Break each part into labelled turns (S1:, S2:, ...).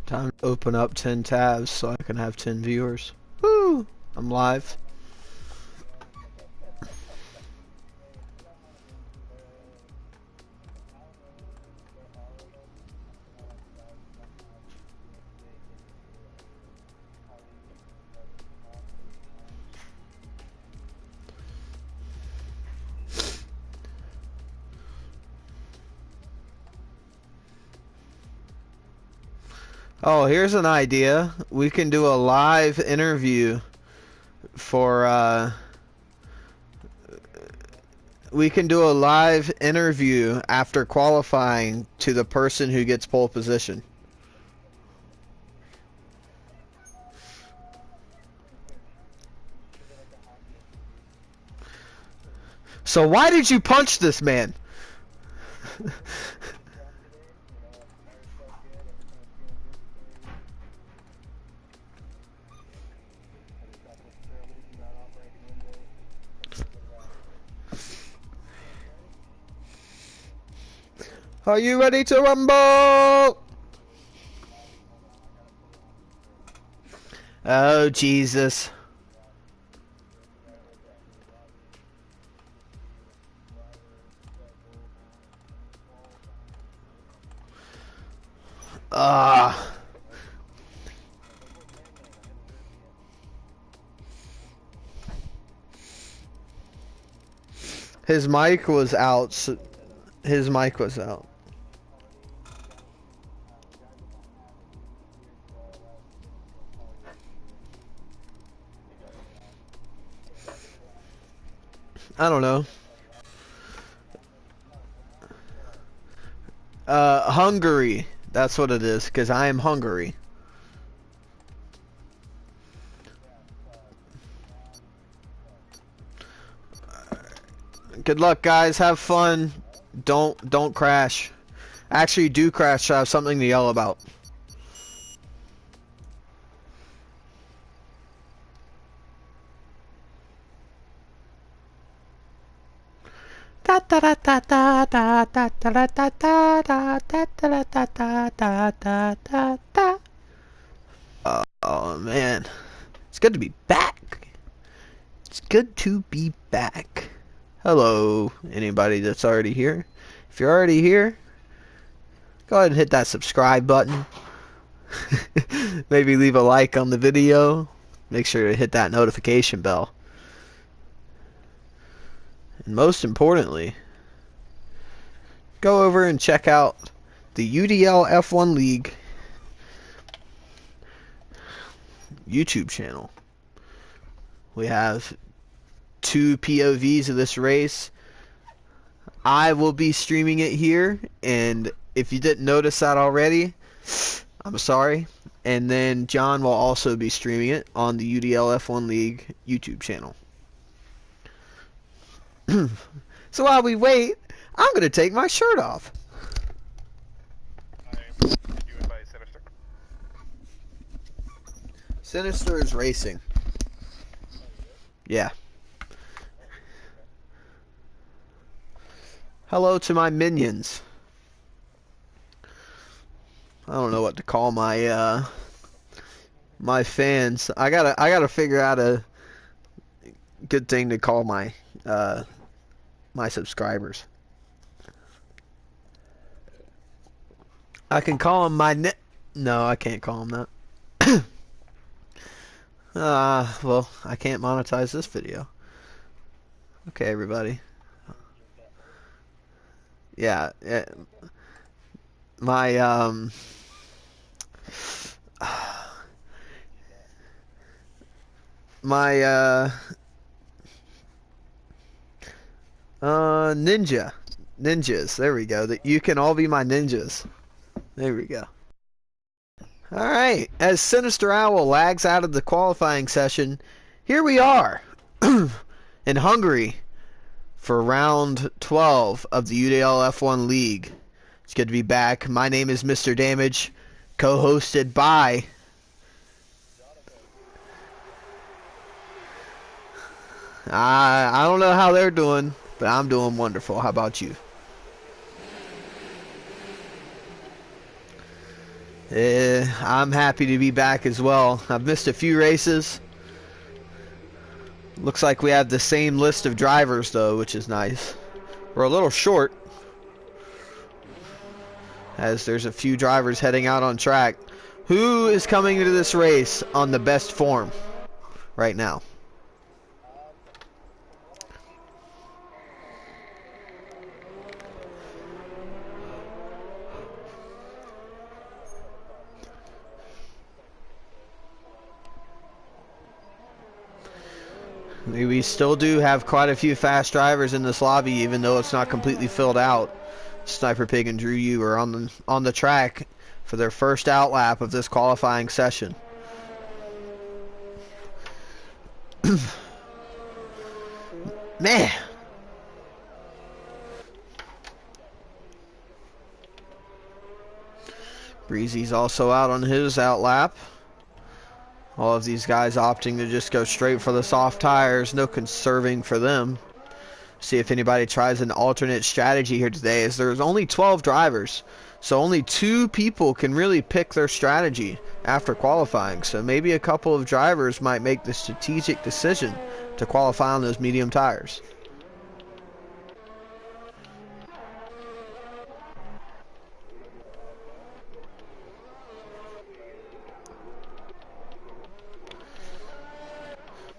S1: Time to open up 10 tabs so I can have 10 viewers. Woo! I'm live. Oh, here's an idea. We can do a live interview for, we can do a live interview after qualifying to the person who gets pole position. So why did you punch this man? Are you ready to rumble? Oh, Jesus. His mic was out. His mic was out. I don't know. Hungary. That's what it is, because I am Hungary. Good luck, guys. Have fun. Don't crash. Actually, do crash so I have something to yell about. Oh man, it's good to be back. It's good to be back. Hello, anybody that's already here. If you're already here, go ahead and hit that subscribe button. Maybe leave a like on the video. Make sure to hit that notification bell. And most importantly, go over and check out the UDL F1 League YouTube channel. We have 2 POVs of this race. I will be streaming it here, and if you didn't notice that already, I'm sorry. And then John will also be streaming it on the UDL F1 League YouTube channel. So while we wait, I'm going to take my shirt off. Sinister is racing. Yeah. Hello to my minions. I don't know what to call my my fans. I gotta figure out a good thing to call my my subscribers. I can call them my no, I can't call them that. Well, I can't monetize this video. Okay, everybody. Yeah, my my ninjas. There we go. That you can all be my ninjas. There we go. All right. As Sinister Owl lags out of the qualifying session, here we are in Hungary for round 12 of the UDL F1 League. It's good to be back. My name is Mr. Damage, co-hosted by I don't know how they're doing, but I'm doing wonderful. How about you? I'm happy to be back as well. I've missed a few races. Looks like we have the same list of drivers though, which is nice. We're a little short, as there's a few drivers heading out on track. Who is coming into this race on the best form right now? We still do have quite a few fast drivers in this lobby, even though it's not completely filled out. Sniper Pig and Drew Yu are on the track for their first outlap of this qualifying session. Man. Breezy's also out on his outlap. All of these guys opting to just go straight for the soft tires. No conserving for them. See if anybody tries an alternate strategy here today, as there's only 12 drivers. So only 2 people can really pick their strategy after qualifying. So maybe a couple of drivers might make the strategic decision to qualify on those medium tires.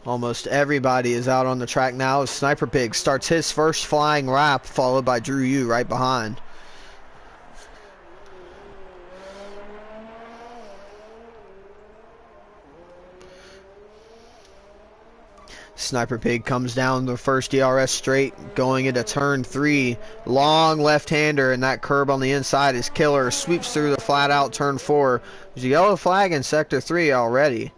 S1: Almost everybody is out on the track now as Sniper Pig starts his first flying lap, followed by Drew Yu right behind. Sniper Pig comes down the first DRS straight, going into turn 3. Long left-hander, and that curb on the inside is killer. Sweeps through the flat out turn 4. There's a yellow flag in sector 3 already.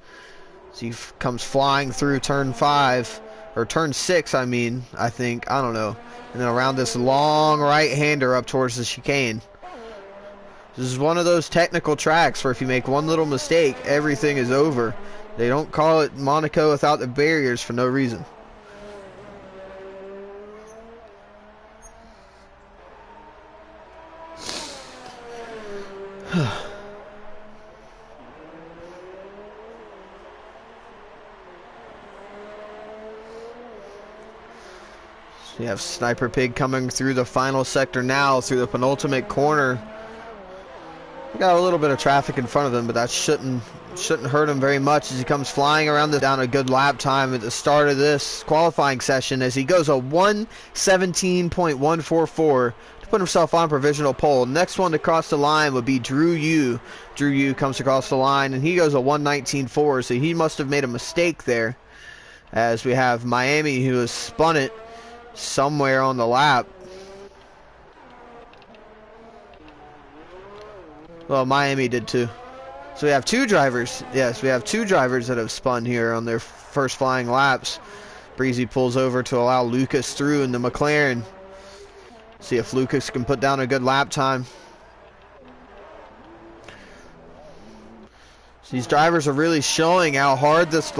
S1: So he comes flying through turn 5, or turn 6, I think, I don't know. And then around this long right-hander up towards the chicane. This is one of those technical tracks where if you make one little mistake, everything is over. They don't call it Monaco without the barriers for no reason. You have Sniper Pig coming through the final sector now, through the penultimate corner. We got a little bit of traffic in front of him, but that shouldn't hurt him very much as he comes flying around down a good lap time at the start of this qualifying session, as he goes a 1:17.144 to put himself on provisional pole. Next one to cross the line would be Drew Yu. Drew Yu comes across the line and he goes a 1:19.4, so he must have made a mistake there, as we have Miami who has spun it somewhere on the lap. Well, Miami did too. So we have 2 drivers. Yes, we have 2 drivers that have spun here on their first flying laps. Breezy pulls over to allow Lucas through in the McLaren. See if Lucas can put down a good lap time. So these drivers are really showing how hard this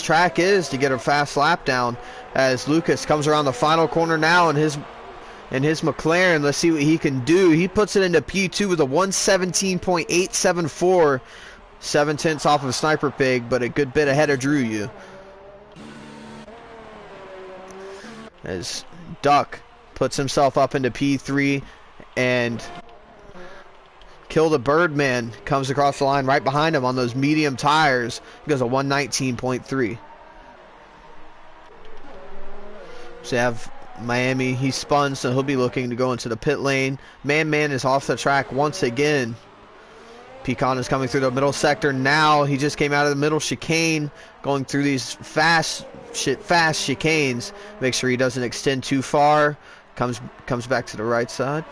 S1: track is to get a fast lap down, as Lucas comes around the final corner now in his McLaren. Let's see what he can do. He puts it into P2 with a 1:17.874, 7/10 off of Sniper Pig, but a good bit ahead of Drew Yu. As Duck puts himself up into P3, and Kill the Birdman comes across the line right behind him on those medium tires. He goes a 1:19.3. So you have Miami, he spun, so he'll be looking to go into the pit lane. Man is off the track once again. Pecan is coming through the middle sector now. He just came out of the middle chicane, going through these fast chicanes. Make sure he doesn't extend too far. Comes back to the right side.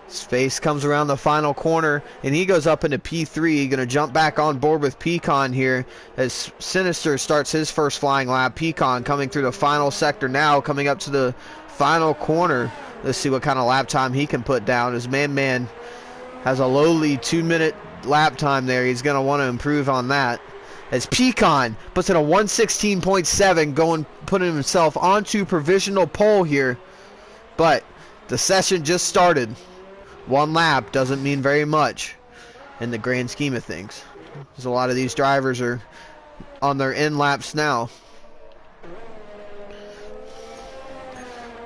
S1: Space comes around the final corner, and he goes up into P3. Going to jump back on board with Pecan here as Sinister starts his first flying lap. Pecan coming through the final sector now, coming up to the final corner. Let's see what kind of lap time he can put down, as Man has a lowly 2-minute lap time there. He's going to want to improve on that, as Pecan puts in a 1:16.7, putting himself onto provisional pole here. But The session just started. One lap doesn't mean very much in the grand scheme of things. Because a lot of these drivers are on their end laps now.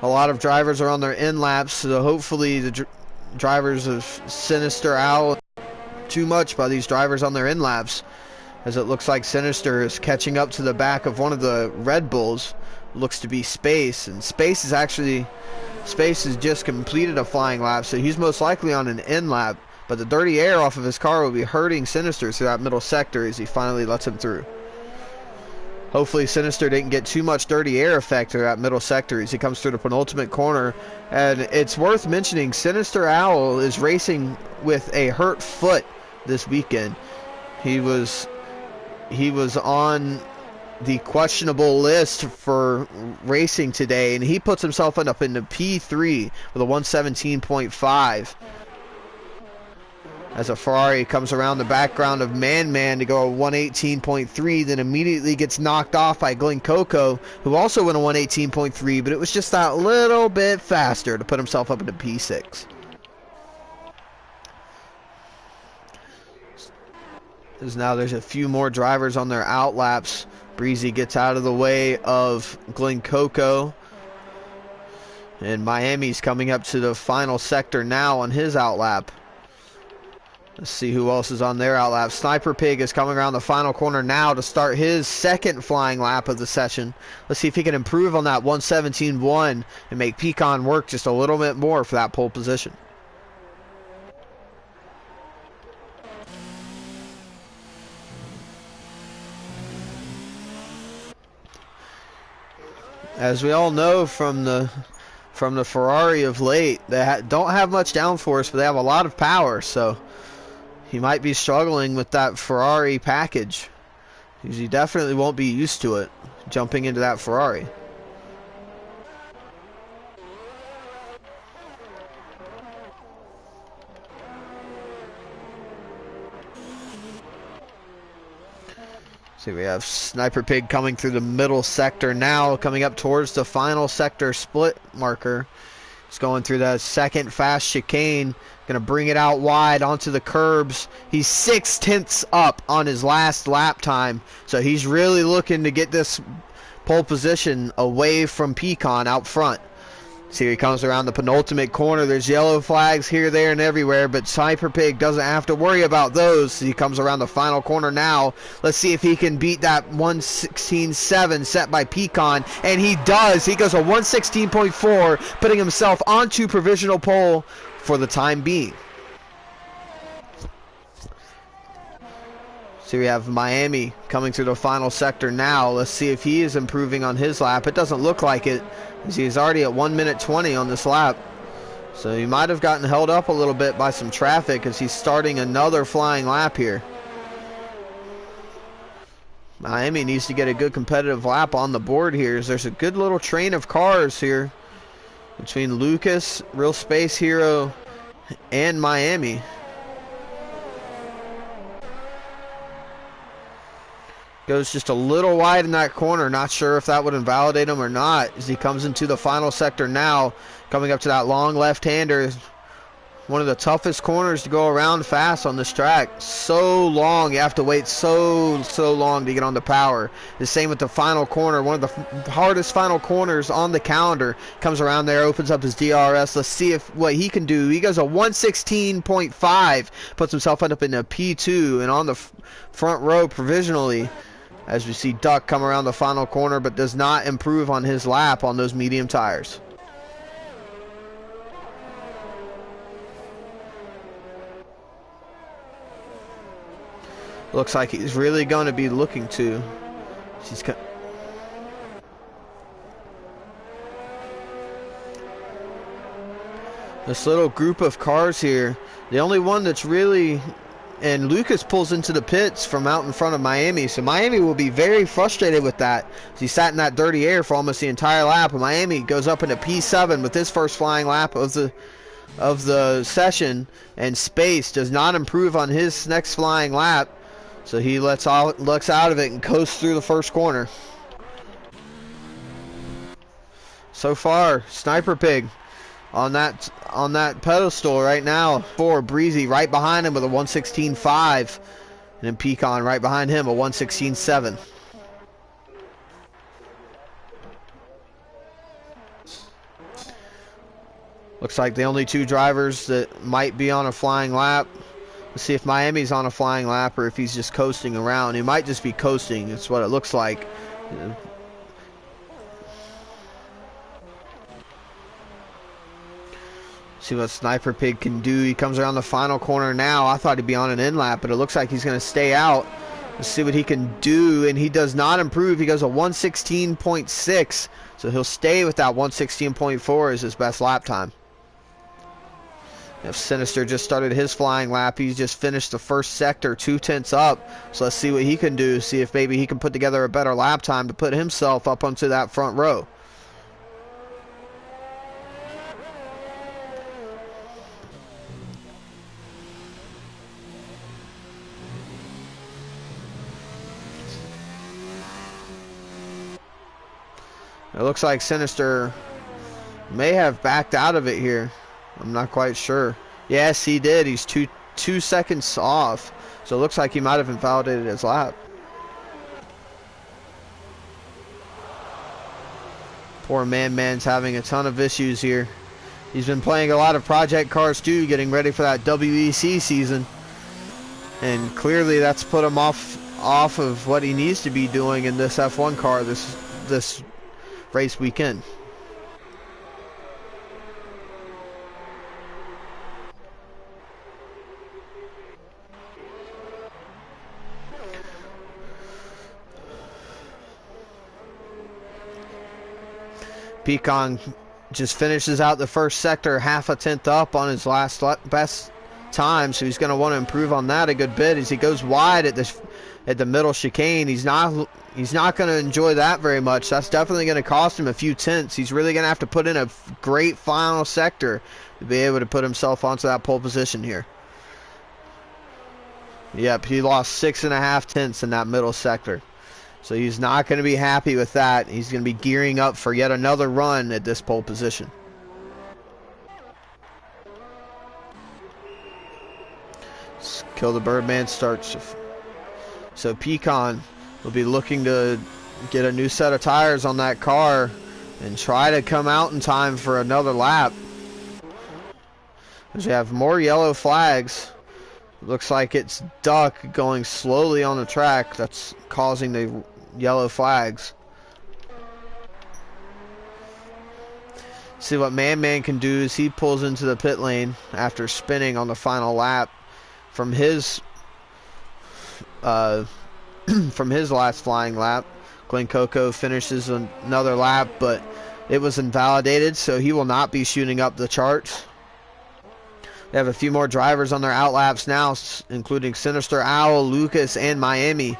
S1: A lot of drivers are on their end laps, so hopefully the drivers of Sinister Owl too much by these drivers on their end laps, as it looks like Sinister is catching up to the back of one of the Red Bulls. Looks to be Space, and Space has just completed a flying lap, so he's most likely on an end lap, but the dirty air off of his car will be hurting Sinister through that middle sector as he finally lets him through. Hopefully Sinister didn't get too much dirty air effect through that middle sector as he comes through the penultimate corner. And it's worth mentioning, Sinister Owl is racing with a hurt foot this weekend. He was on the questionable list for racing today, and he puts himself up into P3 with a 117.5. As a Ferrari comes around the background of Man to go a 118.3, then immediately gets knocked off by Glenn Coco, who also went a 118.3, but it was just that little bit faster to put himself up into P6. As now there's a few more drivers on their out laps. Breezy gets out of the way of Glenn Coco. And Miami's coming up to the final sector now on his out lap. Let's see who else is on their out lap. Sniper Pig is coming around the final corner now to start his second flying lap of the session. Let's see if he can improve on that 117.1 and make Pecan work just a little bit more for that pole position. As we all know from the Ferrari of late, they don't have much downforce, but they have a lot of power, so he might be struggling with that Ferrari package, because he definitely won't be used to it, jumping into that Ferrari. See, we have Sniper Pig coming through the middle sector now, coming up towards the final sector split marker. He's going through that second fast chicane, going to bring it out wide onto the curbs. He's 6/10 up on his last lap time, so he's really looking to get this pole position away from Pecan out front. See, he comes around the penultimate corner. There's yellow flags here, there, and everywhere, but Sniper Pig doesn't have to worry about those. He comes around the final corner now. Let's see if he can beat that 116.7 set by Pecan, and he does. He goes a 116.4, putting himself onto provisional pole for the time being. So we have Miami coming through the final sector now. Let's see if he is improving on his lap. It doesn't look like it, as he's already at 1:20 on this lap. So he might have gotten held up a little bit by some traffic as he's starting another flying lap here. Miami needs to get a good competitive lap on the board here, as there's a good little train of cars here between Lucas, Real Space Hero, and Miami. Goes just a little wide in that corner. Not sure if that would invalidate him or not, as he comes into the final sector now, coming up to that long left-hander. One of the toughest corners to go around fast on this track. So long, you have to wait so long to get on the power. The same with the final corner, one of the hardest final corners on the calendar. Comes around there, opens up his DRS. Let's see what he can do. He goes a 116.5, puts himself up into P2 and on the front row provisionally, as we see Duck come around the final corner, but does not improve on his lap on those medium tires. Looks like he's really going to be looking to. This little group of cars here, the only one that's really... And Lucas pulls into the pits from out in front of Miami, so Miami will be very frustrated with that. He sat in that dirty air for almost the entire lap, and Miami goes up into P7 with his first flying lap of the session, and Space does not improve on his next flying lap, so he looks out of it and coasts through the first corner. So far, Sniper Pig on that pedestal right now for Breezy, right behind him with a 116.5, and then Pecan right behind him a 116.7. Looks like the only two drivers that might be on a flying lap. Let's see if Miami's on a flying lap or if he's just coasting around. He might just be coasting. It's what it looks like. See what Sniper Pig can do. He comes around the final corner now. I thought he'd be on an in lap, but it looks like he's going to stay out. Let's see what he can do, and he does not improve. He goes a 116.6, so he'll stay with that 116.4 as his best lap time. If Sinister just started his flying lap, he's just finished the first sector 2/10 up. So let's see what he can do. See if maybe he can put together a better lap time to put himself up onto that front row. It looks like Sinister may have backed out of it here. I'm not quite sure. Yes, he did. He's two seconds off. So it looks like he might have invalidated his lap. Poor Man's having a ton of issues here. He's been playing a lot of Project Cars 2, getting ready for that WEC season. And clearly that's put him off of what he needs to be doing in this F1 car this race weekend. Pecan just finishes out the first sector half a tenth up on his best time, so he's going to want to improve on that a good bit as he goes wide at the middle chicane. He's not going to enjoy that very much. That's definitely going to cost him a few tenths. He's really going to have to put in a great final sector to be able to put himself onto that pole position here. Yep, he lost 6.5 tenths in that middle sector. So he's not going to be happy with that. He's going to be gearing up for yet another run at this pole position. Kill the Birdman starts. So Pecan will be looking to get a new set of tires on that car and try to come out in time for another lap. As we have more yellow flags. Looks like it's Duck going slowly on the track. That's causing the yellow flags. See what Man can do is he pulls into the pit lane after spinning on the final lap from his last flying lap. Glen Coco finishes another lap, but it was invalidated, so he will not be shooting up the charts. They have a few more drivers on their outlaps now, including Sinister Owl, Lucas, and Miami.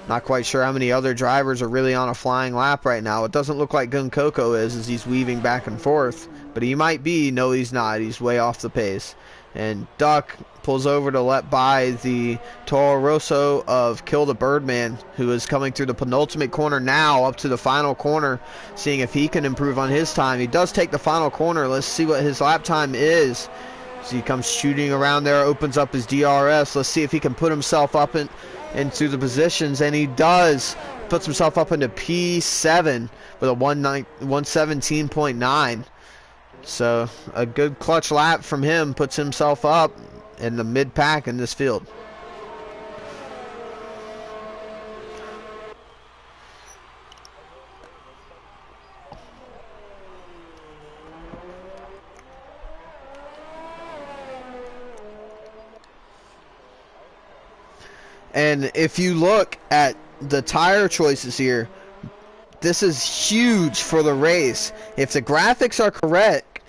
S1: Not quite sure how many other drivers are really on a flying lap right now. It doesn't look like Gun Coco is as he's weaving back and forth. But he might be. No, he's not. He's way off the pace. And Duck pulls over to let by the Toro Rosso of Kill the Birdman, who is coming through the penultimate corner now up to the final corner, seeing if he can improve on his time. He does take the final corner. Let's see what his lap time is. As he comes shooting around there, opens up his DRS. Let's see if he can put himself up into the positions, and he does. Puts himself up into P7 with a 117.9. So a good clutch lap from him puts himself up in the mid-pack in this field. And if you look at the tire choices here, this is huge for the race. If the graphics are correct,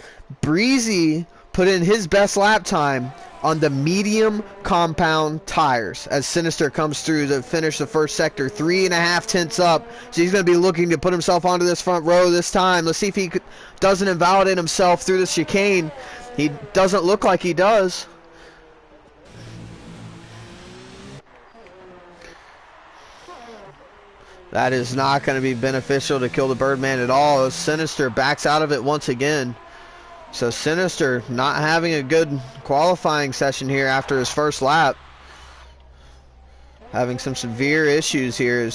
S1: Breezy put in his best lap time on the medium compound tires as Sinister comes through to finish the first sector 3.5 tenths up. So he's going to be looking to put himself onto this front row this time. Let's see if he doesn't invalidate himself through the chicane. He doesn't look like he does. That is not going to be beneficial to Kill the Birdman at all. Sinister backs out of it once again. So Sinister not having a good qualifying session here after his first lap. Having some severe issues here.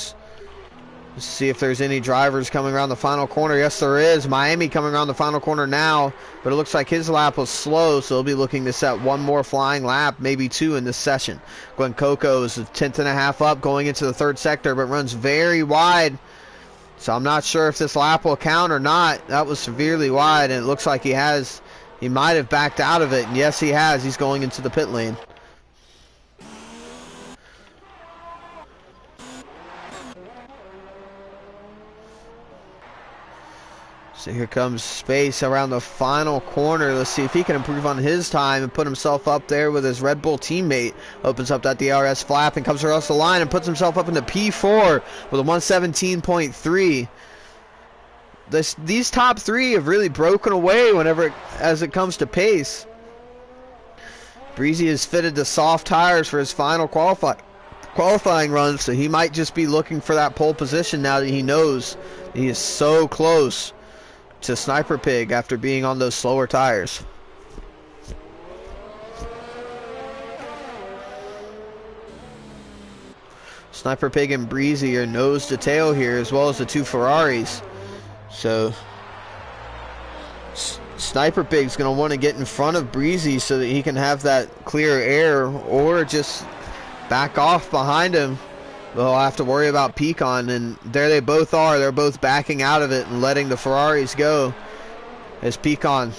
S1: Let's see if there's any drivers coming around the final corner. Yes, there is. Miami coming around the final corner now. But it looks like his lap was slow, so he'll be looking to set one more flying lap, maybe two in this session. Glen Coco is a tenth and a half up going into the third sector, but runs very wide. So I'm not sure if this lap will count or not. That was severely wide, and it looks like he might have backed out of it. And yes, he has. He's going into the pit lane. So here comes Space around the final corner. Let's see if he can improve on his time and put himself up there with his Red Bull teammate. Opens up that DRS flap and comes across the line and puts himself up into P4 with a 117.3. These top three have really broken away as it comes to pace. Breezy has fitted the soft tires for his final qualifying run, so he might just be looking for that pole position now that he knows he is so close to Sniper Pig after being on those slower tires. Sniper Pig and Breezy are nose to tail here, as well as the two Ferraris. So Sniper Pig's going to want to get in front of Breezy so that he can have that clear air, or just back off behind him. They'll have to worry about Pecan, and there they both are. They're both backing out of it and letting the Ferraris go. As Pecan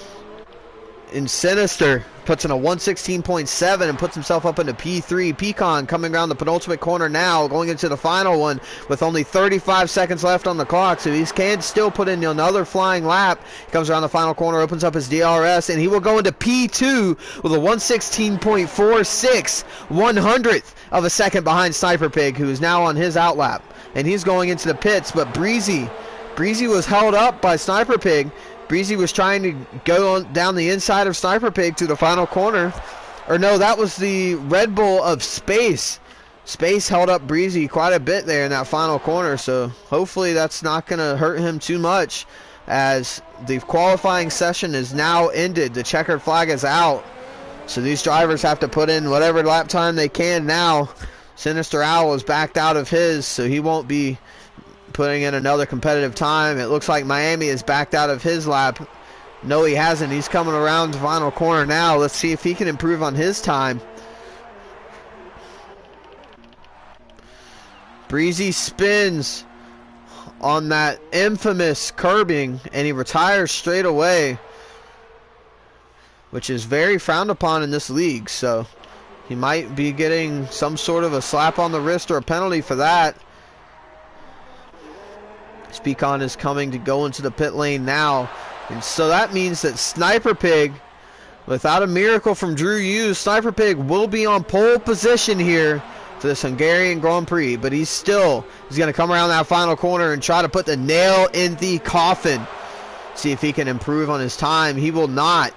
S1: in Sinister puts in a 116.7 and puts himself up into P3. Pecan coming around the penultimate corner now, going into the final one with only 35 seconds left on the clock, so he can still put in another flying lap. He comes around the final corner, opens up his DRS, and he will go into P2 with a 116.46, 100th of a second behind Sniper Pig, who is now on his outlap, and he's going into the pits. But Breezy was held up by Sniper Pig. Breezy was trying to go down the inside of Sniper Pig to the final corner. Or no, that was the Red Bull of Space. Space held up Breezy quite a bit there in that final corner, so hopefully that's not going to hurt him too much, as the qualifying session is now ended. The checkered flag is out, so these drivers have to put in whatever lap time they can now. Sinister Owl is backed out of his, so he won't be putting in another competitive time. It looks like Miami is backed out of his lap. No, he hasn't. He's coming around the final corner now. Let's see if he can improve on his time. Breezy spins on that infamous curbing, and he retires straight away, which is very frowned upon in this league. So he might be getting some sort of a slap on the wrist or a penalty for that. Pecan is coming to go into the pit lane now. And so that means that Sniper Pig, without a miracle from Drew Hughes, Sniper Pig will be on pole position here for this Hungarian Grand Prix. But he's going to come around that final corner and try to put the nail in the coffin. See if he can improve on his time. He will not.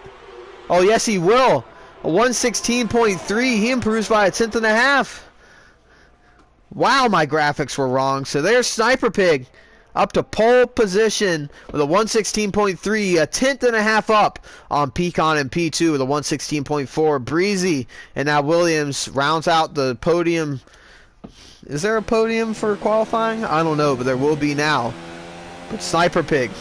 S1: Oh, yes, he will. A 116.3. He improves by a tenth and a half. Wow, my graphics were wrong. So there's Sniper Pig up to pole position with a 116.3, a tenth and a half up on Pecan and P2 with a 116.4. Breezy and now Williams rounds out the podium. Is there a podium for qualifying? I don't know, but there will be now. But Sniper Pig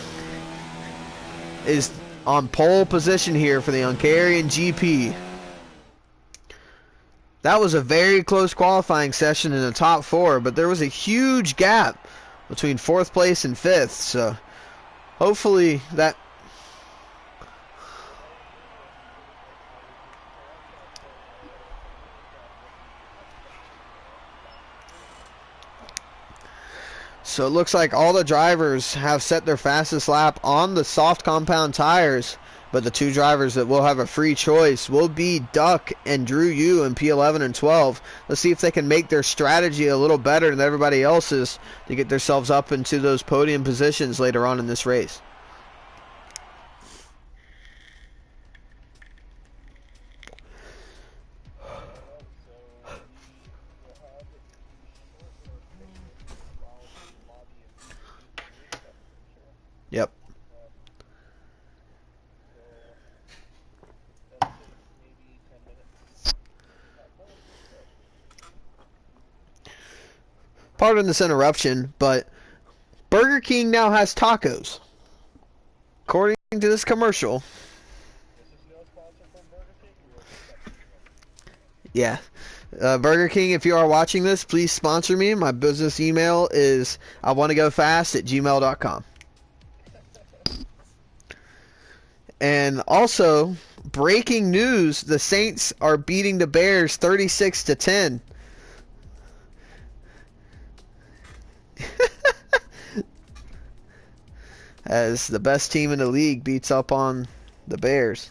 S1: is on pole position here for the Hungarian GP. That was a very close qualifying session in the top four, but there was a huge gap between fourth place and fifth, so hopefully that so it looks like all the drivers have set their fastest lap on the soft compound tires, but the two drivers that will have a free choice will be Duck and Drew Yu in P11 and 12. Let's see if they can make their strategy a little better than everybody else's to get themselves up into those podium positions later on in this race. pardon this interruption, but Burger King now has tacos. According to this commercial. Yeah. Burger King, if you are watching this, please sponsor me. My business email is iwantagofast@gmail.com. And also, breaking news, the Saints are beating the Bears 36-10. As the best team in the league beats up on the Bears.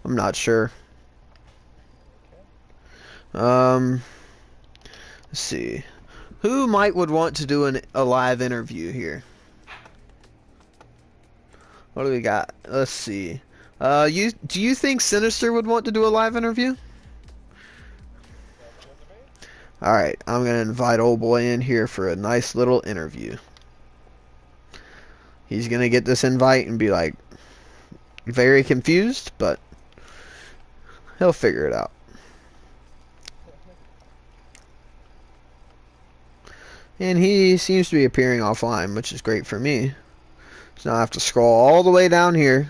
S1: I'm not sure. Let's see. Who would want to do a live interview here? What do we got? Let's see. Do you think Sinister would want to do a live interview? Alright, I'm going to invite old boy in here for a nice little interview. He's going to get this invite and be like very confused, but he'll figure it out. And he seems to be appearing offline, which is great for me. So now I have to scroll all the way down here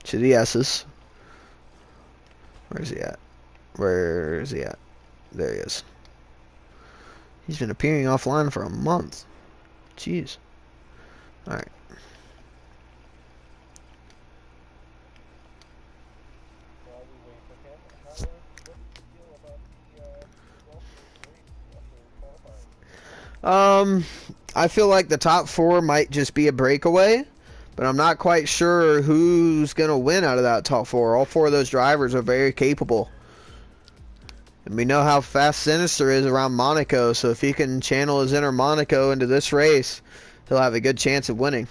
S1: to the S's. Where's he at? Where is he at? There he is. He's been appearing offline for a month. Jeez. Alright. I feel like the top 4 might just be a breakaway, but I'm not quite sure who's going to win out of that top 4. All 4 of those drivers are very capable. And we know how fast Sinister is around Monaco, so if he can channel his inner Monaco into this race, he'll have a good chance of winning.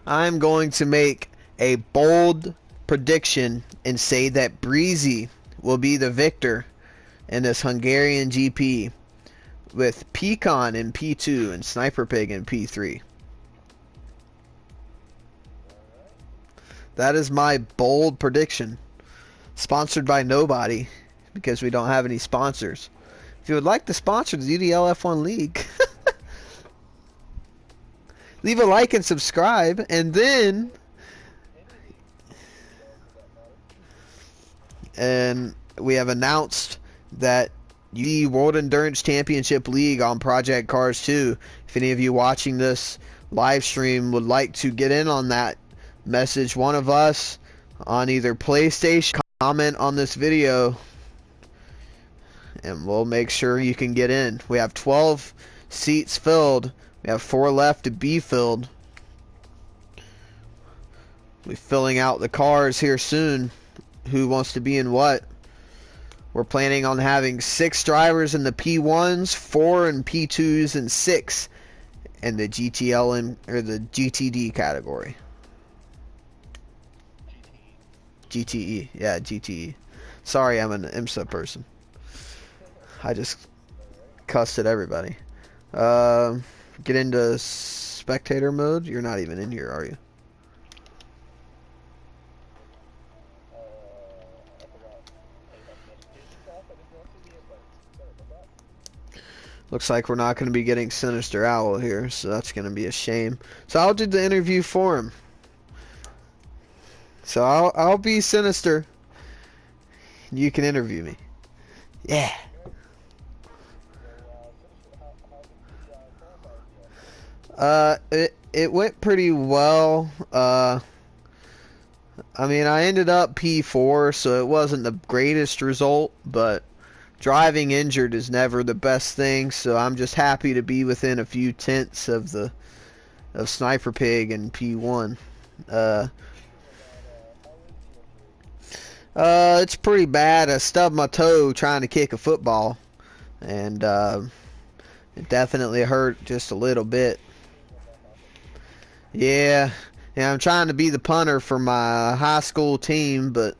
S1: I'm going to make a bold prediction and say that Breezy will be the victor in this Hungarian GP with Pecan in P2 and Sniper Pig in P3. That is my bold prediction. Sponsored by nobody because we don't have any sponsors. If you would like to sponsor the UDL F1 League, leave a like and subscribe, and then we have announced that the World Endurance Championship League on Project Cars 2. If any of you watching this live stream would like to get in on that, message one of us on either PlayStation, comment on this video, and we'll make sure you can get in. We have 12 seats filled. We have 4 left to be filled. We're filling out the cars here soon. Who wants to be in what? We're planning on having 6 drivers in the P1s, 4 in P2s, and 6 in the GTL or the GTD category. GTE, yeah, GTE. Sorry, I'm an IMSA person. I just cussed at everybody. Get into spectator mode. You're not even in here, are you? Looks like we're not going to be getting Sinister Owl here, so that's going to be a shame. So I'll do the interview for him. So I'll be Sinister. You can interview me. Yeah. It went pretty well. I mean, I ended up P4, so it wasn't the greatest result, but driving injured is never the best thing, so I'm just happy to be within a few tenths of Sniper Pig and P1. It's pretty bad. I stubbed my toe trying to kick a football, and it definitely hurt just a little bit. Yeah, yeah, I'm trying to be the punter for my high school team, but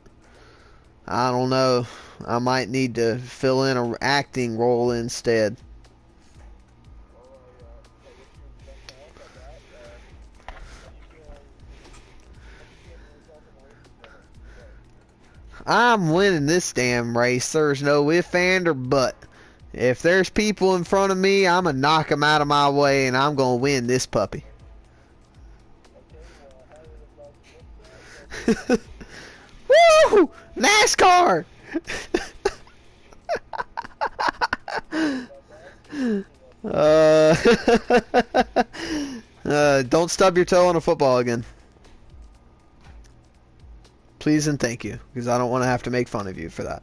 S1: I don't know. I might need to fill in a acting role instead. I'm winning this damn race. There's no if, and, or but. If there's people in front of me, I'm going to knock them out of my way, and I'm going to win this puppy. Woo! NASCAR! uh, don't stub your toe on a football again. Please and thank you, because I don't want to have to make fun of you for that.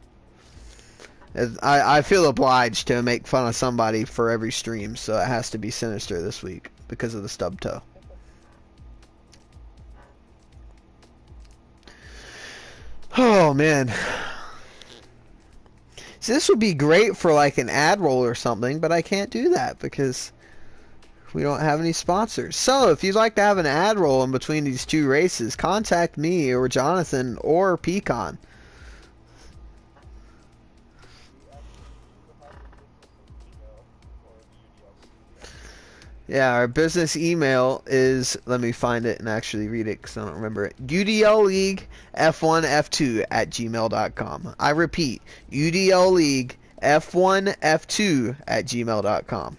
S1: I feel obliged to make fun of somebody for every stream, so it has to be Sinister this week because of the stub toe. Oh man. So this would be great for like an ad roll or something, but I can't do that because we don't have any sponsors. So if you'd like to have an ad roll in between these two races, contact me or Jonathan or Pecan. Yeah, our business email is, let me find it and actually read it because I don't remember it. UDL League F1 F2 at gmail.com. I repeat, UDL League F1 F2 at gmail.com.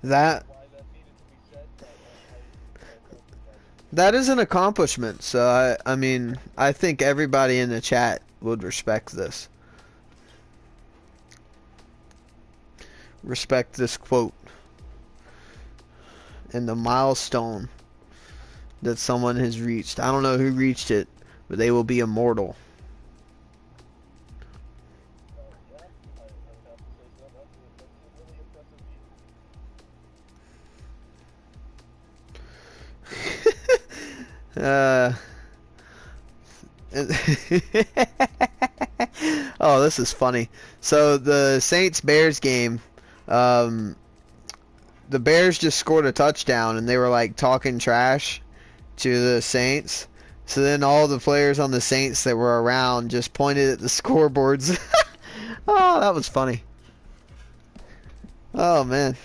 S1: That is an accomplishment. So I mean, I think everybody in the chat would respect this. Respect this quote and the milestone that someone has reached. I don't know who reached it, but they will be immortal. Oh, this is funny. So the Saints-Bears game, the Bears just scored a touchdown and they were like talking trash to the Saints. So then all the players on the Saints that were around just pointed at the scoreboards. Oh, that was funny. Oh man.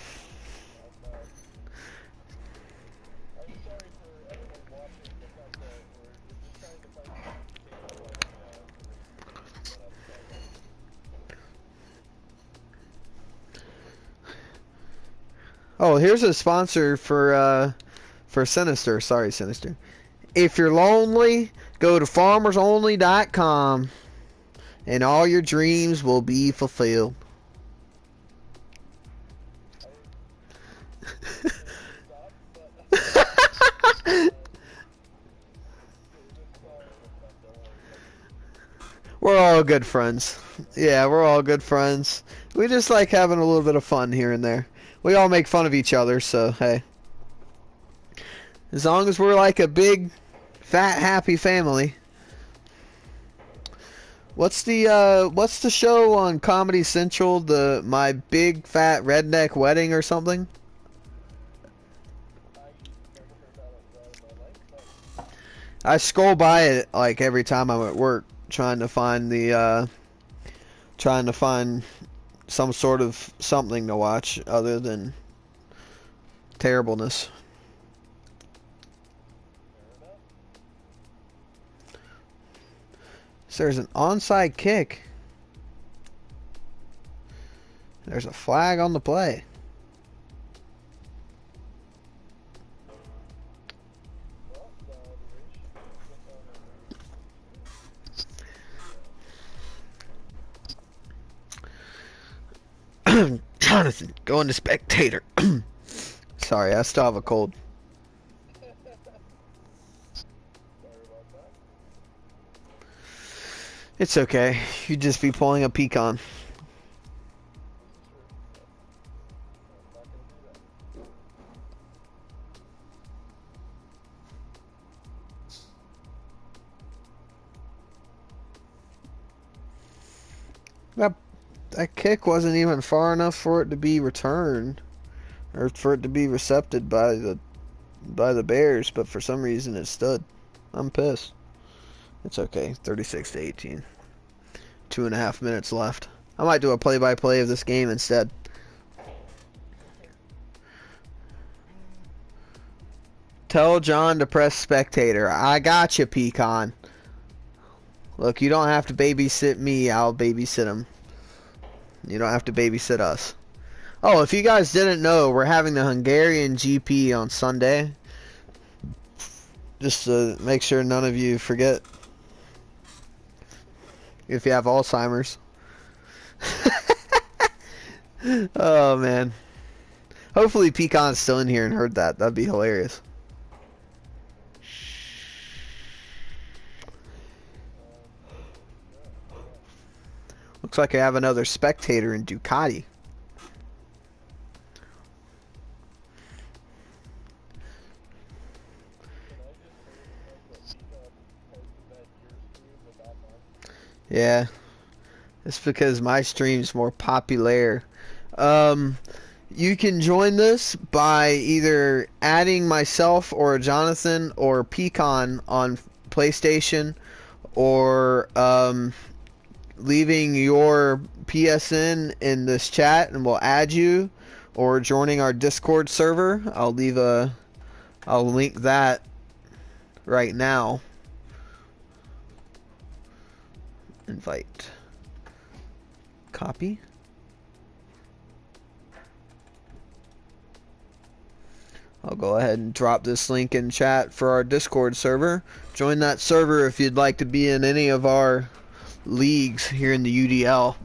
S1: Oh, here's a sponsor for Sinister. Sorry, Sinister. If you're lonely, go to farmersonly.com and all your dreams will be fulfilled. We're all good friends. Yeah, we're all good friends. We just like having a little bit of fun here and there. We all make fun of each other, so hey. As long as we're like a big, fat, happy family. What's the show on Comedy Central? The My Big Fat Redneck Wedding or something? I scroll by it like every time I'm at work, trying to find some sort of something to watch other than terribleness. So there's an onside kick. There's a flag on the play. Jonathan, go into spectator. Sorry, I still have a cold. It's okay. You'd just be pulling a pecan. That kick wasn't even far enough for it to be returned, or for it to be recepted by the Bears, but for some reason it stood. I'm pissed. It's okay. 36-18. 2.5 minutes left. I might do a play-by-play of this game instead. Tell John to press spectator. I got you, Pecan. Look, you don't have to babysit me. I'll babysit him. You don't have to babysit us. Oh, if you guys didn't know, we're having the Hungarian GP on Sunday. Just to make sure none of you forget. If you have Alzheimer's. Oh, man. Hopefully Pecan's still in here and heard that. That'd be hilarious. Looks like I have another spectator in Ducati. Yeah. It's because my stream's more popular. You can join this by either adding myself or Jonathan or Pecan on PlayStation, or leaving your PSN in this chat and we'll add you, or joining our Discord server. I'll link that right now. Invite. Copy. I'll go ahead and drop this link in chat for our Discord server. Join that server if you'd like to be in any of our leagues here in the UDL.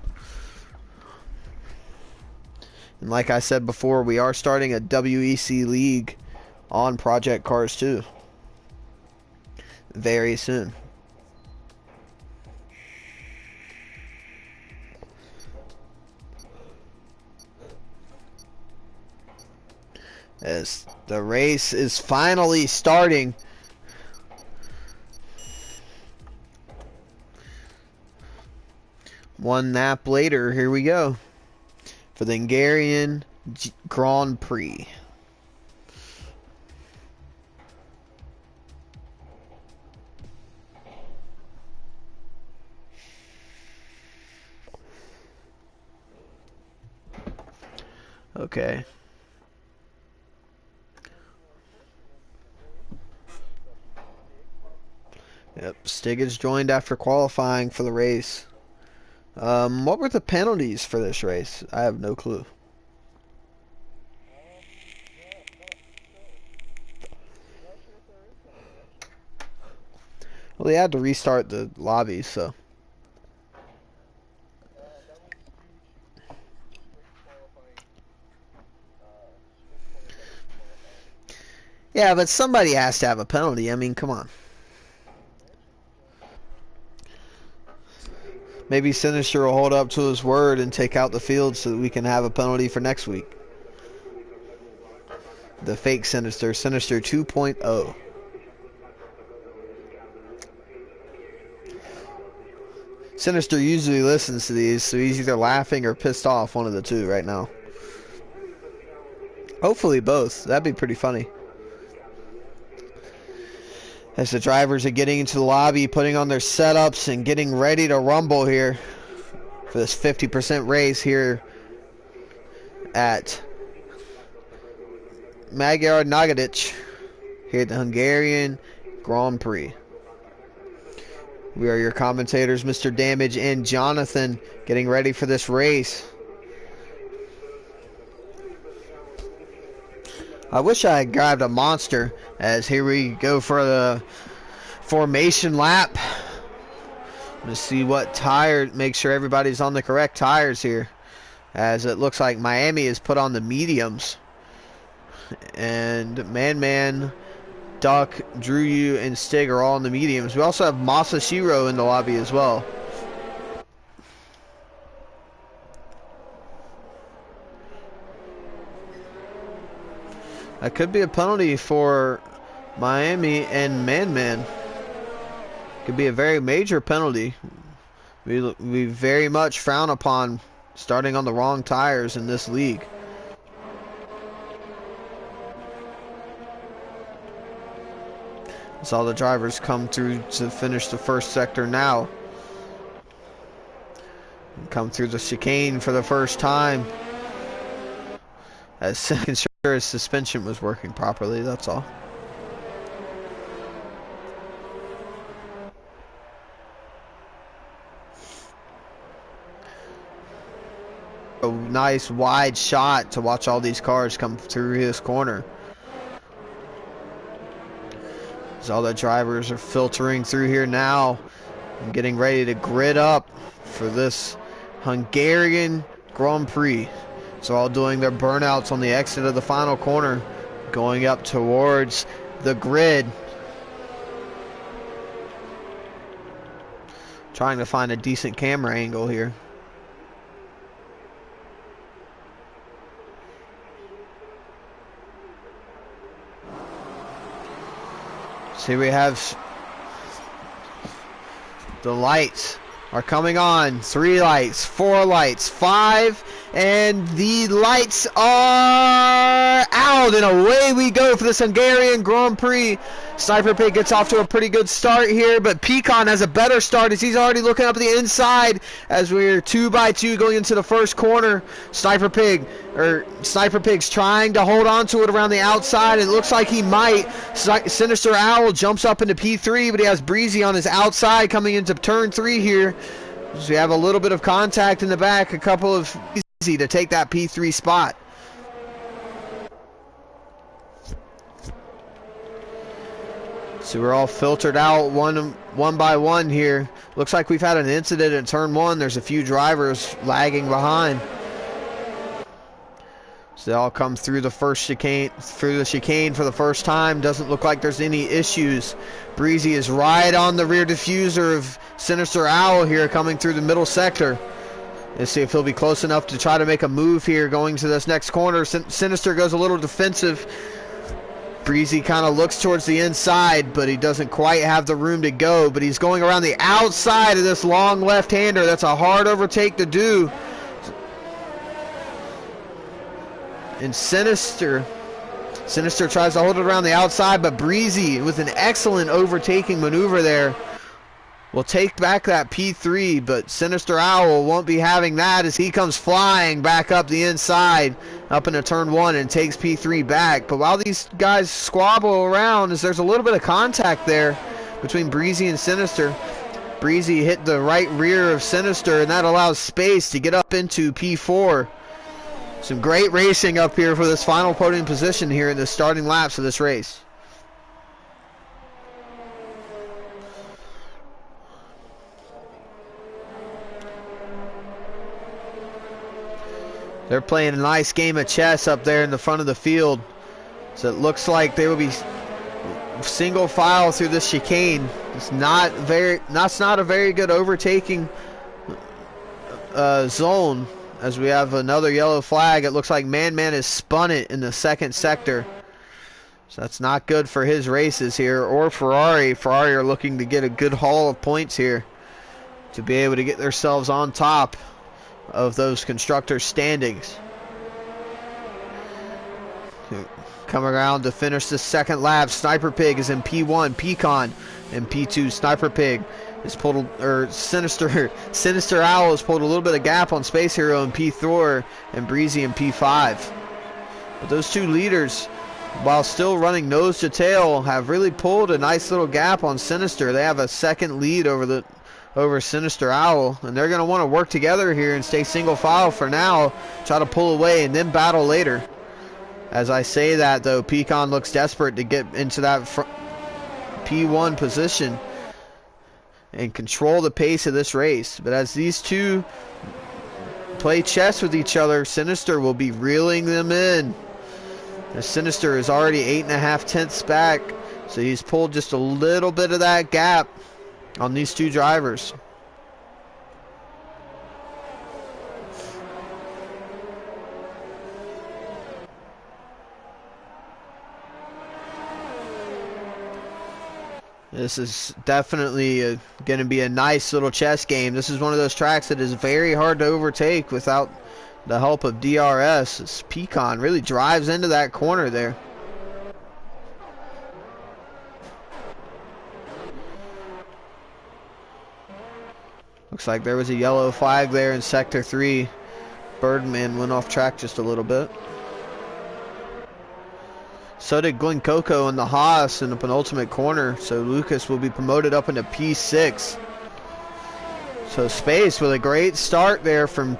S1: And like I said before, we are starting a WEC league on Project Cars 2 very soon. As the race is finally starting. One nap later, here we go for the Hungarian Grand Prix. Okay. Yep, Stiggins joined after qualifying for the race. What were the penalties for this race? I have no clue. Well, they had to restart the lobby, so. Yeah, but somebody has to have a penalty. I mean, come on. Maybe Sinister will hold up to his word and take out the field so that we can have a penalty for next week. The fake Sinister, Sinister 2.0. Sinister usually listens to these, so he's either laughing or pissed off, one of the two right now. Hopefully both. That'd be pretty funny. As the drivers are getting into the lobby, putting on their setups and getting ready to rumble here for this 50% race here at Magyar Nagadic here at the Hungarian Grand Prix. We are your commentators, Mr. Damage and Jonathan, getting ready for this race. I wish I had grabbed a monster, as here we go for the formation lap. Let's see what tire, make sure everybody's on the correct tires here, as it looks like Miami has put on the mediums. And Man, Duck, Drew, and Stig are all in the mediums. We also have Masashiro in the lobby as well. That could be a penalty for Miami and Man. Could be a very major penalty. We very much frown upon starting on the wrong tires in this league. As all the drivers come through to finish the first sector now. Come through the chicane for the first time. As making sure his suspension was working properly, that's all. A nice wide shot to watch all these cars come through his corner. As all the drivers are filtering through here now and getting ready to grid up for this Hungarian Grand Prix. So all doing their burnouts on the exit of the final corner, going up towards the grid. Trying to find a decent camera angle here. See, we have the lights are coming on. 3 lights, 4 lights, 5, and the lights are out, and away we go for this Hungarian Grand Prix. Sniper Pig gets off to a pretty good start here, but Pecan has a better start as he's already looking up the inside as we're 2 by 2 going into the first corner. Sniper Pig's trying to hold on to it around the outside. It looks like he might. Sinister Owl jumps up into P3, but he has Breezy on his outside coming into turn 3 here. So we have a little bit of contact in the back, a couple of easy to take that P3 spot. So we're all filtered out one by one here. Looks like we've had an incident at turn 1. There's a few drivers lagging behind. So they all come through the chicane for the first time. Doesn't look like there's any issues. Breezy is right on the rear diffuser of Sinister Owl here coming through the middle sector. Let's see if he'll be close enough to try to make a move here going to this next corner. Sinister goes a little defensive. Breezy kind of looks towards the inside, but he doesn't quite have the room to go. But he's going around the outside of this long left-hander. That's a hard overtake to do. And Sinister tries to hold it around the outside, but Breezy, with an excellent overtaking maneuver there, will take back that P3, but Sinister Owl won't be having that as he comes flying back up the inside, up into turn 1 and takes P3 back. But while these guys squabble around, as there's a little bit of contact there between Breezy and Sinister. Breezy hit the right rear of Sinister, and that allows space to get up into P4. Some great racing up here for this final podium position here in the starting laps of this race. They're playing a nice game of chess up there in the front of the field. So it looks like they will be single file through this chicane. That's not a very good overtaking zone, as we have another yellow flag. It looks like Man has spun it in the second sector. So that's not good for his races here, or Ferrari. Ferrari are looking to get a good haul of points here to be able to get themselves on top of those constructors' standings. Come around to finish the second lap. Sniper Pig is in P1, Pecan in P2. Sniper Pig is pulled, or Sinister Owl has pulled a little bit of gap on Space Hero in P4 and Breezy in P5. But those two leaders, while still running nose to tail, have really pulled a nice little gap on Sinister. They have a second lead over Sinister Owl, and they're going to want to work together here and stay single file for now, try to pull away and then battle later. As I say that, though, Pecan looks desperate to get into that P1 position and control the pace of this race. But as these two play chess with each other, Sinister will be reeling them in. As Sinister is already 8.5 tenths back, so he's pulled just a little bit of that gap on these two drivers. This is definitely going to be a nice little chess game. This is one of those tracks that is very hard to overtake without the help of DRS. This Pecan really drives into that corner there. Looks like there was a yellow flag there in Sector 3. Birdman went off track just a little bit. So did Glen Coco in the Haas in the penultimate corner. So Lucas will be promoted up into P6. So Space with a great start there from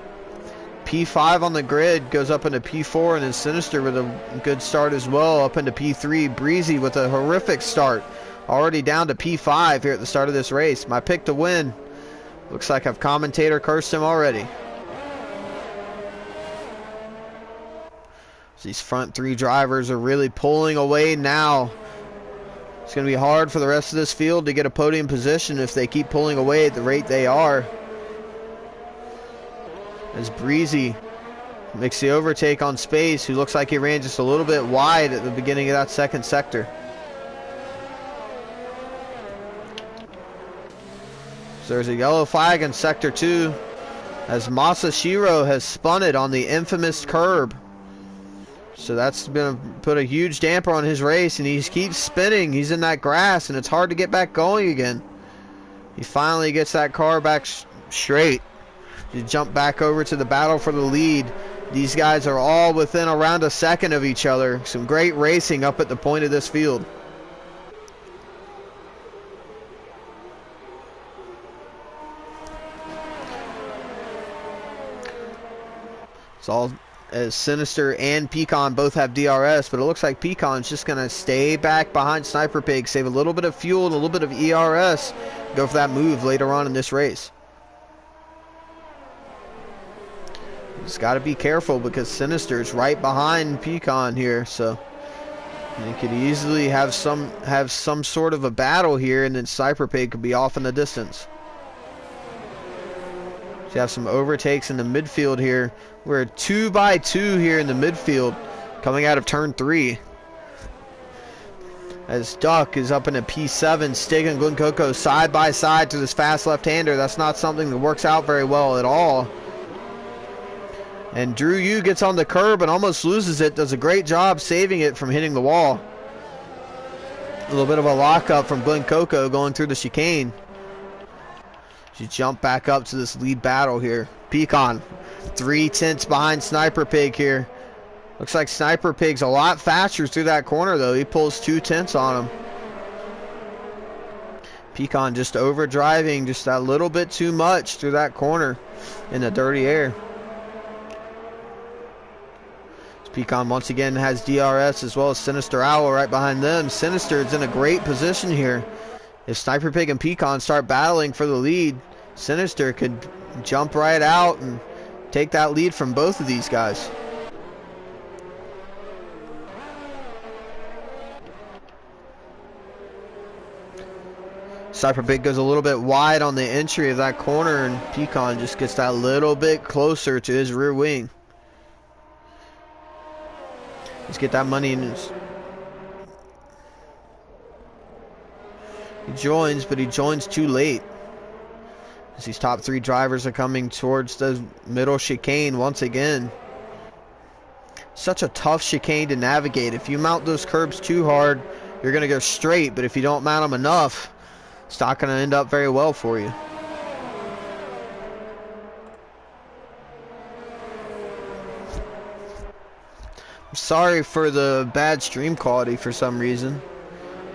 S1: P5 on the grid, goes up into P4, and then Sinister with a good start as well up into P3. Breezy with a horrific start, already down to P5 here at the start of this race. My pick to win. Looks like I've commentator cursed him already. These front three drivers are really pulling away now. It's going to be hard for the rest of this field to get a podium position if they keep pulling away at the rate they are. As Breezy makes the overtake on Space, who looks like he ran just a little bit wide at the beginning of that second sector. So there's a yellow flag in Sector 2 as Masashiro has spun it on the infamous curb. So that's going to put a huge damper on his race, and he keeps spinning. He's in that grass, and it's hard to get back going again. He finally gets that car back straight. You jump back over to the battle for the lead. These guys are all within around a second of each other. Some great racing up at the point of this field. It's all as Sinister and Pecan both have DRS, but it looks like Pecan's just going to stay back behind Sniper Pig, save a little bit of fuel and a little bit of ERS, go for that move later on in this race. Just got to be careful because Sinister's right behind Pecan here, so you could easily have some sort of a battle here, and then Sniper Pig could be off in the distance. You have some overtakes in the midfield here. We're 2 by 2 here in the midfield coming out of turn 3. As Duck is up in a P7, Stig and Glen Coco side by side to this fast left-hander. That's not something that works out very well at all. And Drew Yu gets on the curb and almost loses it. Does a great job saving it from hitting the wall. A little bit of a lockup from Glen Coco going through the chicane. You jump back up to this lead battle here. Pecan, 3 tenths behind Sniper Pig here. Looks like Sniper Pig's a lot faster through that corner, though. He pulls 2 tenths on him. Pecan just overdriving just a little bit too much through that corner in the dirty air. Pecan once again has DRS as well as Sinister Owl right behind them. Sinister is in a great position here. If Sniper Pig and Pecan start battling for the lead, Sinister could jump right out and take that lead from both of these guys. Sniper Pig goes a little bit wide on the entry of that corner, and Pecan just gets that little bit closer to his rear wing. Let's get that money in his... He joins, but he joins too late. As these top 3 drivers are coming towards the middle chicane once again. Such a tough chicane to navigate. If you mount those curbs too hard, you're going to go straight. But if you don't mount them enough, it's not going to end up very well for you. I'm sorry for the bad stream quality for some reason.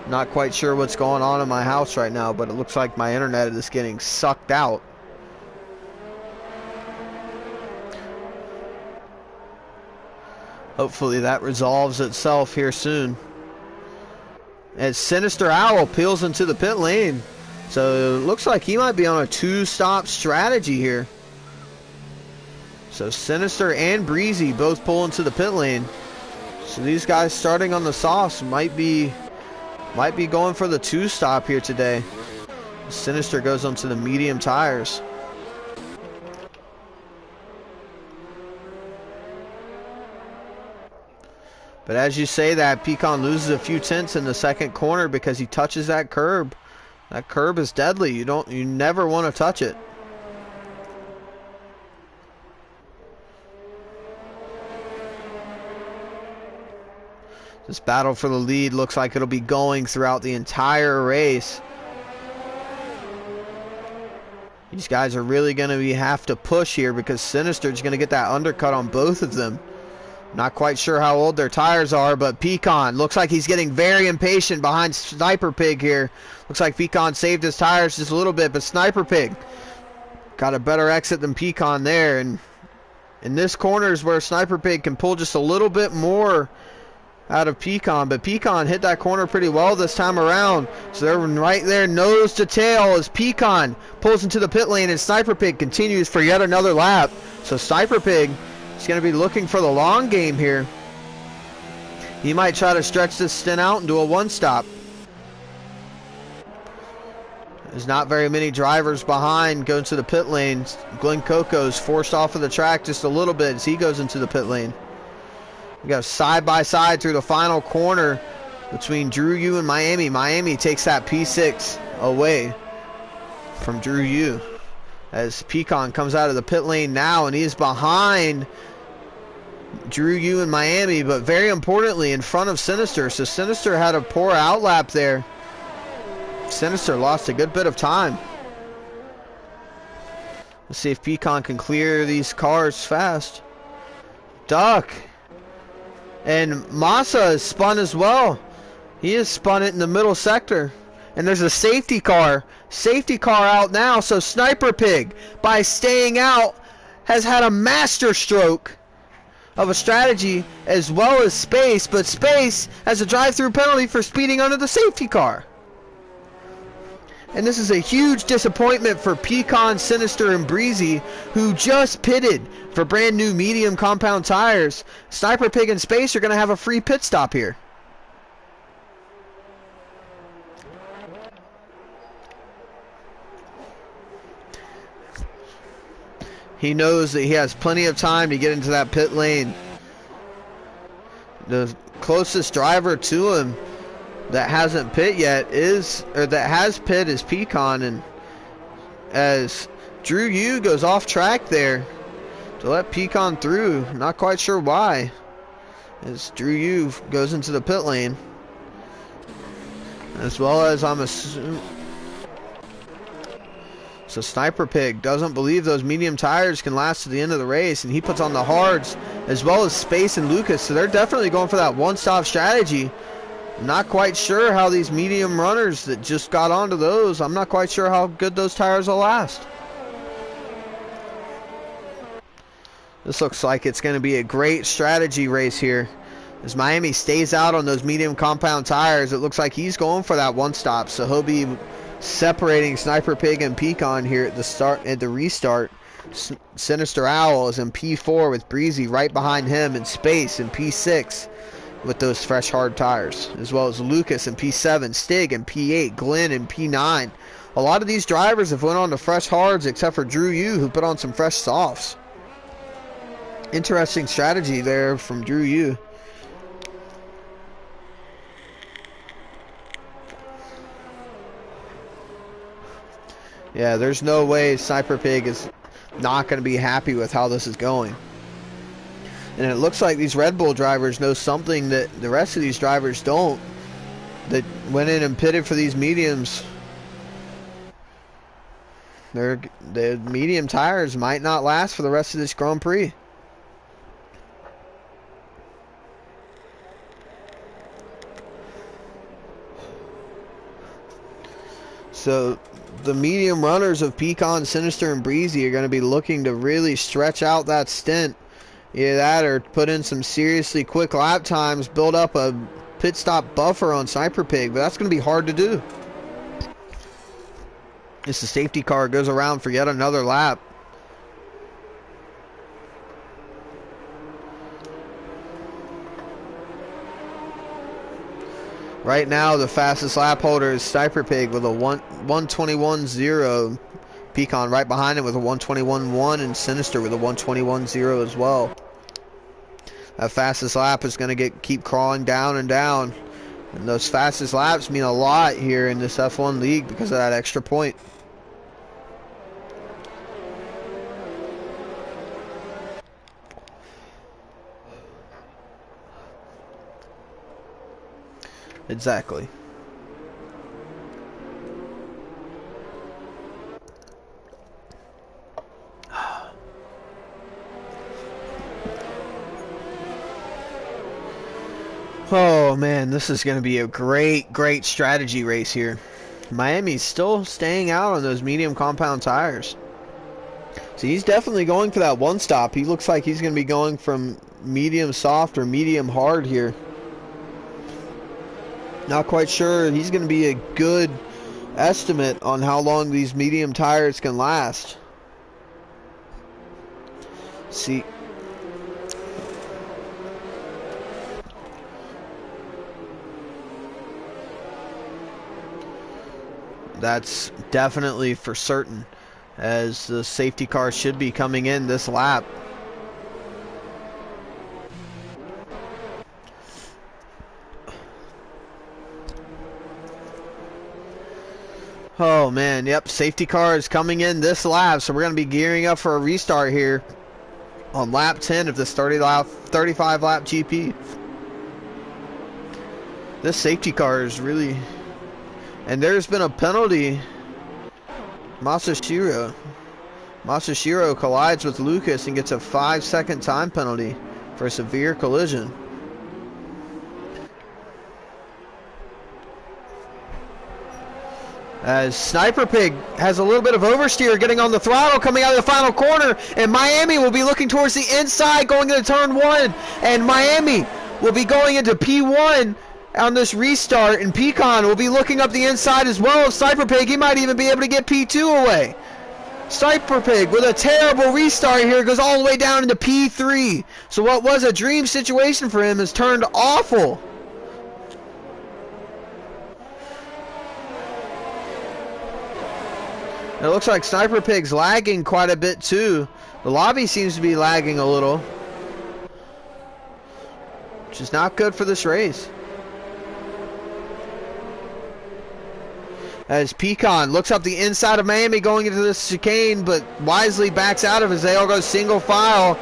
S1: Not quite sure what's going on in my house right now, but it looks like my internet is getting sucked out. Hopefully that resolves itself here soon. As Sinister Owl peels into the pit lane. So it looks like he might be on a 2-stop strategy here. So Sinister and Breezy both pull into the pit lane. So these guys starting on the sauce might be going for the 2-stop here today. Sinister goes onto the medium tires. But as you say that, Pecan loses a few tenths in the second corner because he touches that curb That curb is deadly. You never want to touch it. This battle for the lead looks like it'll be going throughout the entire race. These guys are really going to have to push here because Sinister's going to get that undercut on both of them. Not quite sure how old their tires are, but Pecan looks like he's getting very impatient behind Sniper Pig here. Looks like Pecan saved his tires just a little bit, but Sniper Pig got a better exit than Pecan there. And in this corner is where Sniper Pig can pull just a little bit more out of Pecan, but Pecan hit that corner pretty well this time around. So they're right there nose to tail as Pecan pulls into the pit lane and Sniper Pig continues for yet another lap. So Sniper Pig is going to be looking for the long game here. He might try to stretch this stint out and do a one-stop. There's not very many drivers behind going to the pit lane. Glenn Coco's forced off of the track just a little bit as he goes into the pit lane. We go side by side through the final corner between Drew Yu and Miami. Miami takes that P6 away from Drew Yu as Pecan comes out of the pit lane now, and he is behind Drew Yu and Miami, but very importantly in front of Sinister. So Sinister had a poor outlap there. Sinister lost a good bit of time. Let's see if Pecan can clear these cars fast. Duck. And Massa is spun as well. He has spun it in the middle sector. And there's a safety car. Safety car out now. So Sniper Pig, by staying out, has had a master stroke of a strategy as well as Space. But Space has a drive-through penalty for speeding under the safety car. And this is a huge disappointment for Pecan, Sinister, and Breezy, who just pitted for brand new medium compound tires. Sniper Pig and Space are going to have a free pit stop here. He knows that he has plenty of time to get into that pit lane. The closest driver to him that hasn't pit yet that has pit is Pecan, and as Drew Yu goes off track there to let Pecan through, not quite sure why, as Drew Yu goes into the pit lane, as well as I'm assuming. So Sniper Pig doesn't believe those medium tires can last to the end of the race, and he puts on the hards as well as Space and Lucas, so they're definitely going for that one-stop strategy. Not quite sure how these medium runners that just got onto those, I'm not quite sure how good those tires will last. This looks like it's going to be a great strategy race here. As Miami stays out on those medium compound tires, it looks like he's going for that one stop. So he'll be separating Sniper Pig and Pecan here at the restart. Sinister Owl is in P4 with Breezy right behind him, and Space in P6. With those fresh hard tires, as well as Lucas in P7, Stig in P8, Glenn in P9. A lot of these drivers have went on to fresh hards except for Drew Yu, who put on some fresh softs. Interesting strategy there from Drew Yu. Yeah, there's no way Sniper Pig is not going to be happy with how this is going. And it looks like these Red Bull drivers know something that the rest of these drivers don't, that went in and pitted for these mediums. The medium tires might not last for the rest of this Grand Prix. So the medium runners of Pecan, Sinister, and Breezy are going to be looking to really stretch out that stint. Either that or put in some seriously quick lap times, build up a pit stop buffer on Sniper Pig, but that's going to be hard to do. As the safety car goes around for yet another lap. Right now, the fastest lap holder is Sniper Pig with a 1:21.0. Pecan right behind him with a 1:21.1, and Sinister with a 1:21.0 as well. That fastest lap is going to keep crawling down and down And those fastest laps mean a lot here in this F1 league because of that extra point. Exactly. Oh man, this is going to be a great strategy race here. Miami's still staying out on those medium compound tires. So he's definitely going for that one stop. He looks like he's going to be going from medium soft or medium hard here. Not quite sure. He's going to be a good estimate on how long these medium tires can last. See. That's definitely for certain, as the safety car should be coming in this lap. Oh man, yep, safety car is coming in this lap, so we're going to be gearing up for a restart here on lap 10 of this 35 lap GP. This safety car is really... And there's been a penalty. Masashiro collides with Lucas and gets a 5-second time penalty for a severe collision. As Sniper Pig has a little bit of oversteer getting on the throttle coming out of the final corner, and Miami will be looking towards the inside going into turn 1, and Miami will be going into P1 on this restart, and Pecan will be looking up the inside as well of Sniper Pig. He might even be able to get P2 away. Sniper Pig with a terrible restart here goes all the way down into P3. So what was a dream situation for him has turned awful. It looks like Sniper Pig's lagging quite a bit too. The lobby seems to be lagging a little, which is not good for this race. As Pecan looks up the inside of Miami going into this chicane, but wisely backs out of it as they all go single file.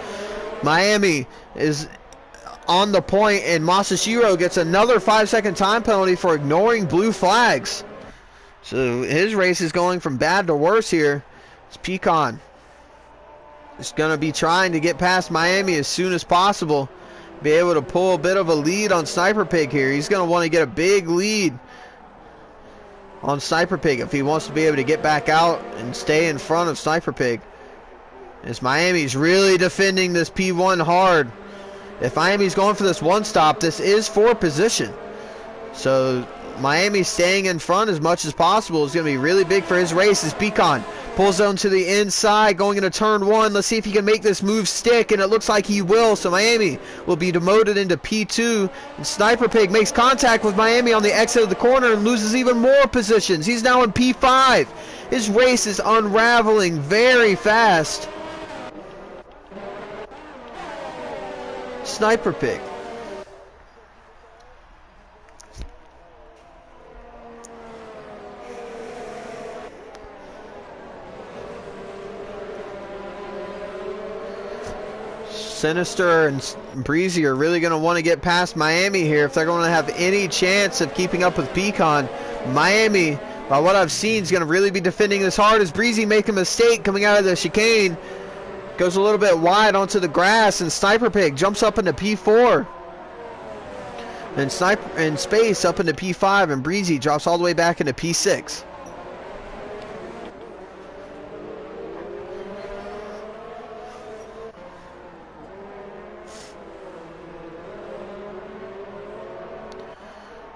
S1: Miami is on the point, and Masashiro gets another 5-second time penalty for ignoring blue flags. So his race is going from bad to worse here. It's Pecan is going to be trying to get past Miami as soon as possible. Be able to pull a bit of a lead on Sniper Pig here. He's going to want to get a big lead on Sniper Pig if he wants to be able to get back out and stay in front of Sniper Pig. As Miami's really defending this P1 hard. If Miami's going for this one stop, this is for position. So Miami staying in front as much as possible is going to be really big for his race. As Pecan pulls on to the inside going into turn 1. Let's see if he can make this move stick, and it looks like he will. So Miami will be demoted into P2, and Sniper Pig makes contact with Miami on the exit of the corner and loses even more positions. He's now in P5. His race is unraveling very fast. Sniper Pig. Sinister and Breezy are really going to want to get past Miami here if they're going to have any chance of keeping up with Pecan. Miami, by what I've seen, is going to really be defending this hard as Breezy make a mistake coming out of the chicane. Goes a little bit wide onto the grass, and Sniper Pig jumps up into P4. And Space up into P5, and Breezy drops all the way back into P6.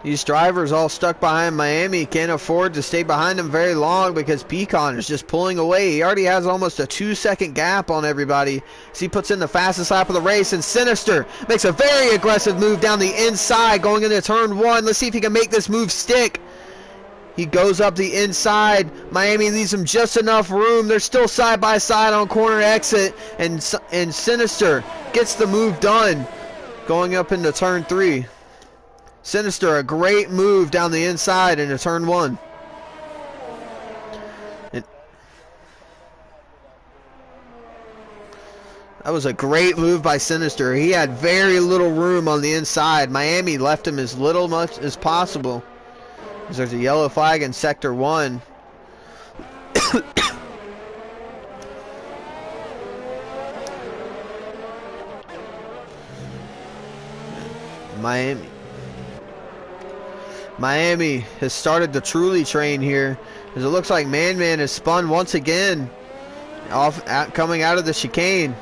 S1: These drivers all stuck behind Miami can't afford to stay behind him very long because Pecan is just pulling away. He already has almost a 2-second gap on everybody as he puts in the fastest lap of the race. And Sinister makes a very aggressive move down the inside going into turn 1. Let's see if he can make this move stick. He goes up the inside. Miami leaves him just enough room. They're still side by side on corner exit. And Sinister gets the move done going up into turn 3. Sinister, a great move down the inside into turn 1. That was a great move by Sinister. He had very little room on the inside. Miami left him as much as possible. There's a yellow flag in Sector 1. Miami has started the truly train here, as it looks like Man has spun once again coming out of the chicane.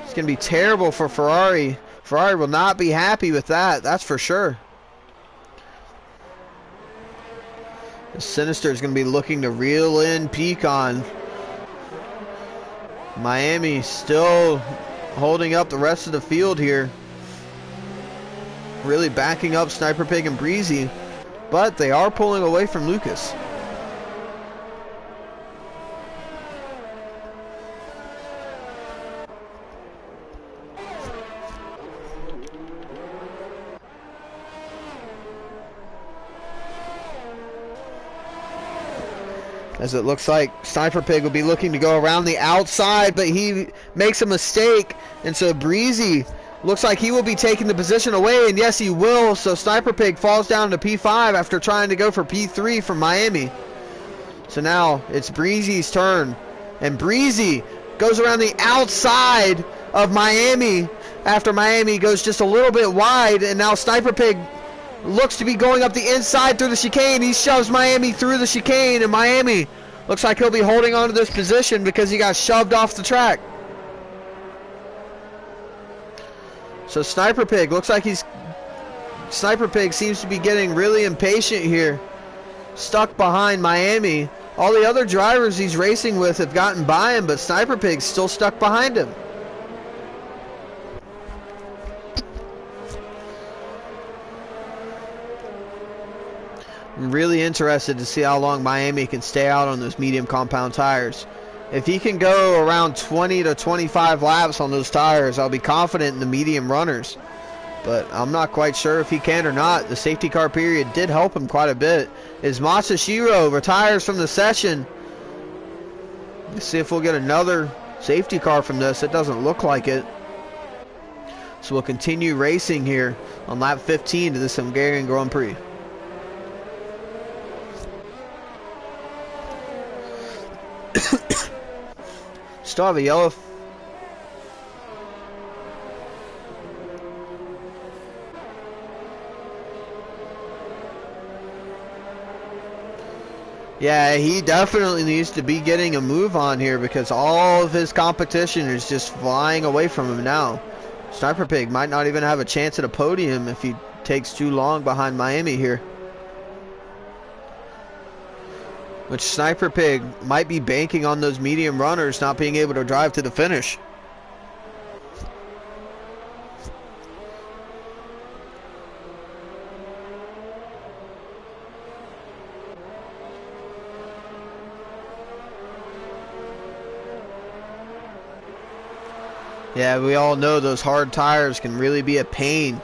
S1: It's going to be terrible for Ferrari. Ferrari will not be happy with that, that's for sure. The Sinister is going to be looking to reel in Pecan. Miami still holding up the rest of the field here. Really backing up Sniper Pig and Breezy, but they are pulling away from Lucas. As it looks like Sniper Pig will be looking to go around the outside, but he makes a mistake, and so Breezy looks like he will be taking the position away, and yes, he will. So Sniper Pig falls down to P5 after trying to go for P3 from Miami. So now it's Breezy's turn, and Breezy goes around the outside of Miami after Miami goes just a little bit wide, and now Sniper Pig looks to be going up the inside through the chicane. He shoves Miami through the chicane, and Miami looks like he'll be holding on to this position because he got shoved off the track. So Sniper Pig looks like Sniper Pig seems to be getting really impatient here. Stuck behind Miami. All the other drivers he's racing with have gotten by him, but Sniper Pig's still stuck behind him. I'm really interested to see how long Miami can stay out on those medium compound tires. If he can go around 20 to 25 laps on those tires, I'll be confident in the medium runners. But I'm not quite sure if he can or not. The safety car period did help him quite a bit. As Masashiro retires from the session. Let's see if we'll get another safety car from this. It doesn't look like it. So we'll continue racing here on lap 15 to this Hungarian Grand Prix. Still have a yellow. Yeah, he definitely needs to be getting a move on here because all of his competition is just flying away from him now. Sniper Pig might not even have a chance at a podium if he takes too long behind Miami here. Which Sniper Pig might be banking on those medium runners not being able to drive to the finish. Yeah, we all know those hard tires can really be a pain.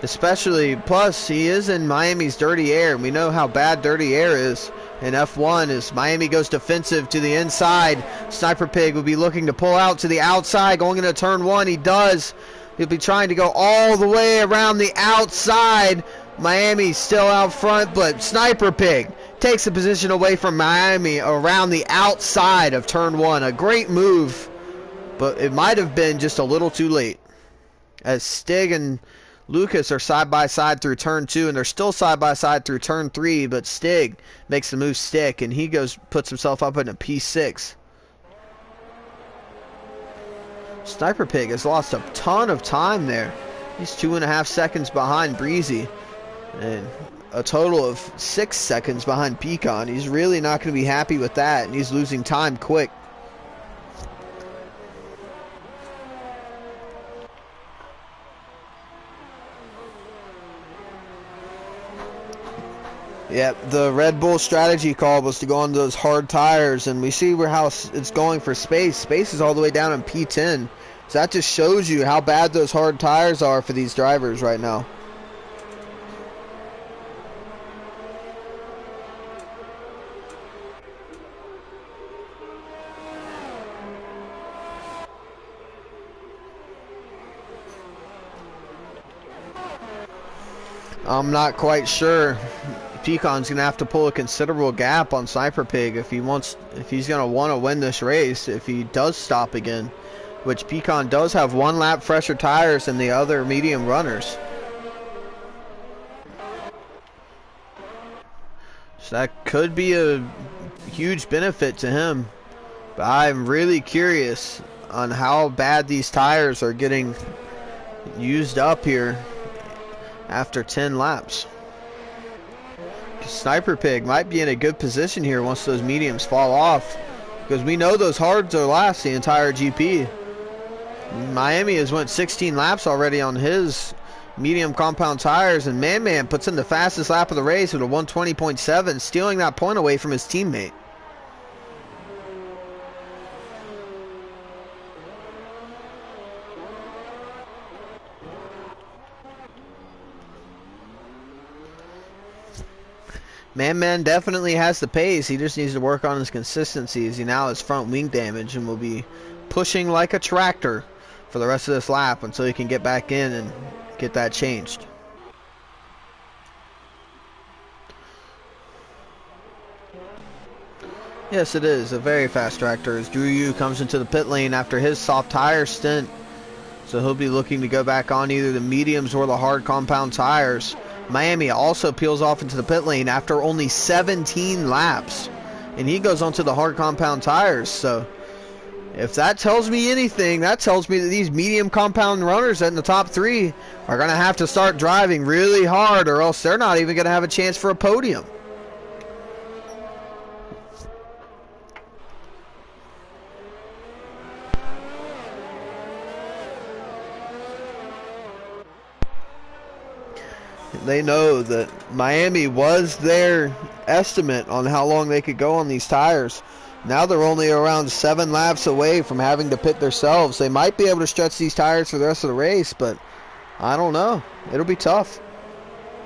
S1: Especially, plus, he is in Miami's dirty air, and we know how bad dirty air is. In F1, as Miami goes defensive to the inside, Sniper Pig will be looking to pull out to the outside, going into turn 1. He does. He'll be trying to go all the way around the outside. Miami still out front, but Sniper Pig takes the position away from Miami around the outside of turn 1. A great move, but it might have been just a little too late. As Stig and Lucas are side by side through turn 2, and they're still side by side through turn 3, but Stig makes the move stick, and he puts himself up in a P6. Sniper Pig has lost a ton of time there. He's 2.5 seconds behind Breezy, and a total of 6 seconds behind Pecan. He's really not going to be happy with that, and he's losing time quick. Yeah, the Red Bull strategy call was to go on those hard tires, and we see how it's going for Space. Space is all the way down in P10. So that just shows you how bad those hard tires are for these drivers right now. I'm not quite sure. Peacon's gonna have to pull a considerable gap on Sniper Pig if he's gonna want to win this race. If he does stop again, which Peacon does have 1 lap fresher tires than the other medium runners, so that could be a huge benefit to him. But I'm really curious on how bad these tires are getting used up here after 10 laps. Sniper Pig might be in a good position here once those mediums fall off, because we know those hards are last the entire GP. Miami has went 16 laps already on his medium compound tires, and Man puts in the fastest lap of the race with a 120.7, stealing that point away from his teammate. Man definitely has the pace. He just needs to work on his consistency, as he now has front wing damage and will be pushing like a tractor for the rest of this lap until he can get back in and get that changed. Yes, it is a very fast tractor, as Drew Yu comes into the pit lane after his soft tire stint. So he'll be looking to go back on either the mediums or the hard compound tires. Miami also peels off into the pit lane after only 17 laps, and he goes onto the hard compound tires. So if that tells me anything, that tells me that these medium compound runners in the top 3 are going to have to start driving really hard, or else they're not even going to have a chance for a podium. They know that Miami was their estimate on how long they could go on these tires. Now they're only around 7 laps away from having to pit themselves. They might be able to stretch these tires for the rest of the race, but I don't know. It'll be tough.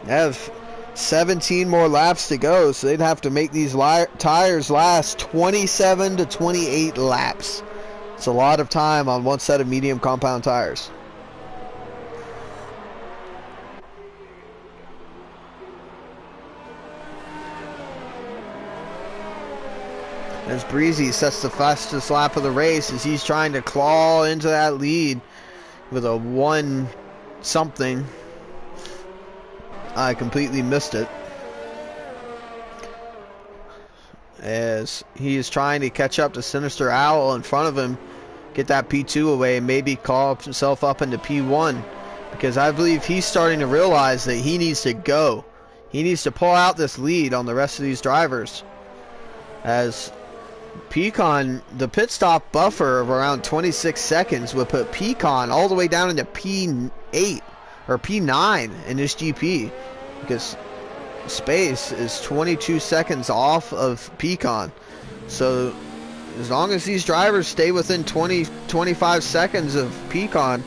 S1: They have 17 more laps to go, so they'd have to make these tires last 27 to 28 laps. It's a lot of time on one set of medium compound tires. As Breezy sets the fastest lap of the race, as he's trying to claw into that lead with a 1 something. I completely missed it. As he is trying to catch up to Sinister Owl in front of him, get that P2 away, and maybe call himself up into P1. Because I believe he's starting to realize that he needs to go. He needs to pull out this lead on the rest of these drivers. As Peacon, the pit stop buffer of around 26 seconds would put Peacon all the way down into P8 or P9 in this GP, because Space is 22 seconds off of Peacon. So as long as these drivers stay within 25 seconds of Peacon,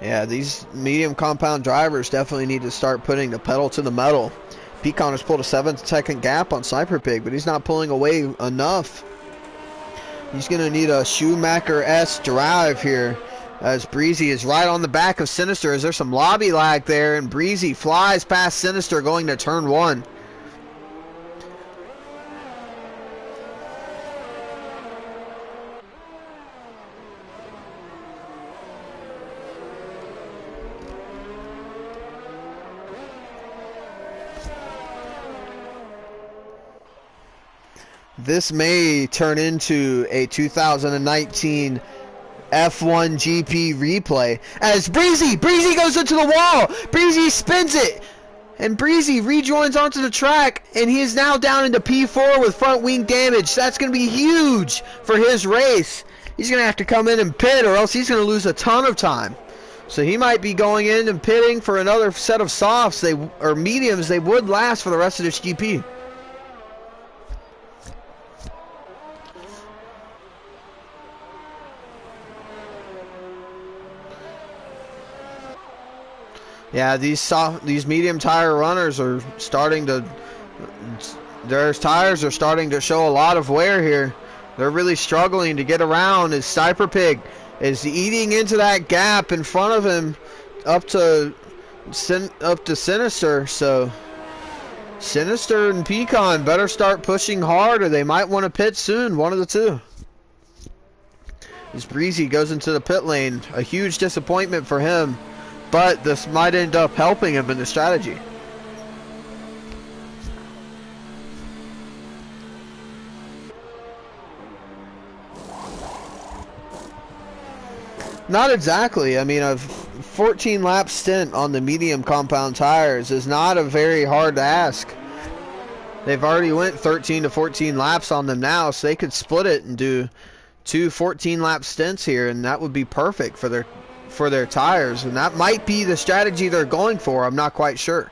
S1: yeah, these medium compound drivers definitely need to start putting the pedal to the metal. Peacon has pulled a 7-second gap on Sniper Pig, but he's not pulling away enough. He's going to need a Schumacher-esque drive here, as Breezy is right on the back of Sinister, as there's some lobby lag there, and Breezy flies past Sinister going to turn 1. This may turn into a 2019 F1 GP replay, as Breezy goes into the wall. Breezy spins it, and Breezy rejoins onto the track, and he is now down into P4 with front wing damage. That's going to be huge for his race. He's going to have to come in and pit, or else he's going to lose a ton of time. So he might be going in and pitting for another set of softs or mediums. They would last for the rest of this GP. Yeah, these medium tire runners are starting to, their tires are starting to show a lot of wear here. They're really struggling to get around as Sniper Pig is eating into that gap in front of him up to Sinister. So Sinister and Pecan better start pushing hard or they might want to pit soon, one of the two. As Breezy goes into the pit lane, a huge disappointment for him, but this might end up helping him in the strategy. Not exactly. I mean, a 14 lap stint on the medium compound tires is not a very hard ask. They've already went 13 to 14 laps on them now, so they could split it and do two 14 lap stints here, and that would be perfect for their tires, and that might be the strategy they're going for. I'm not quite sure.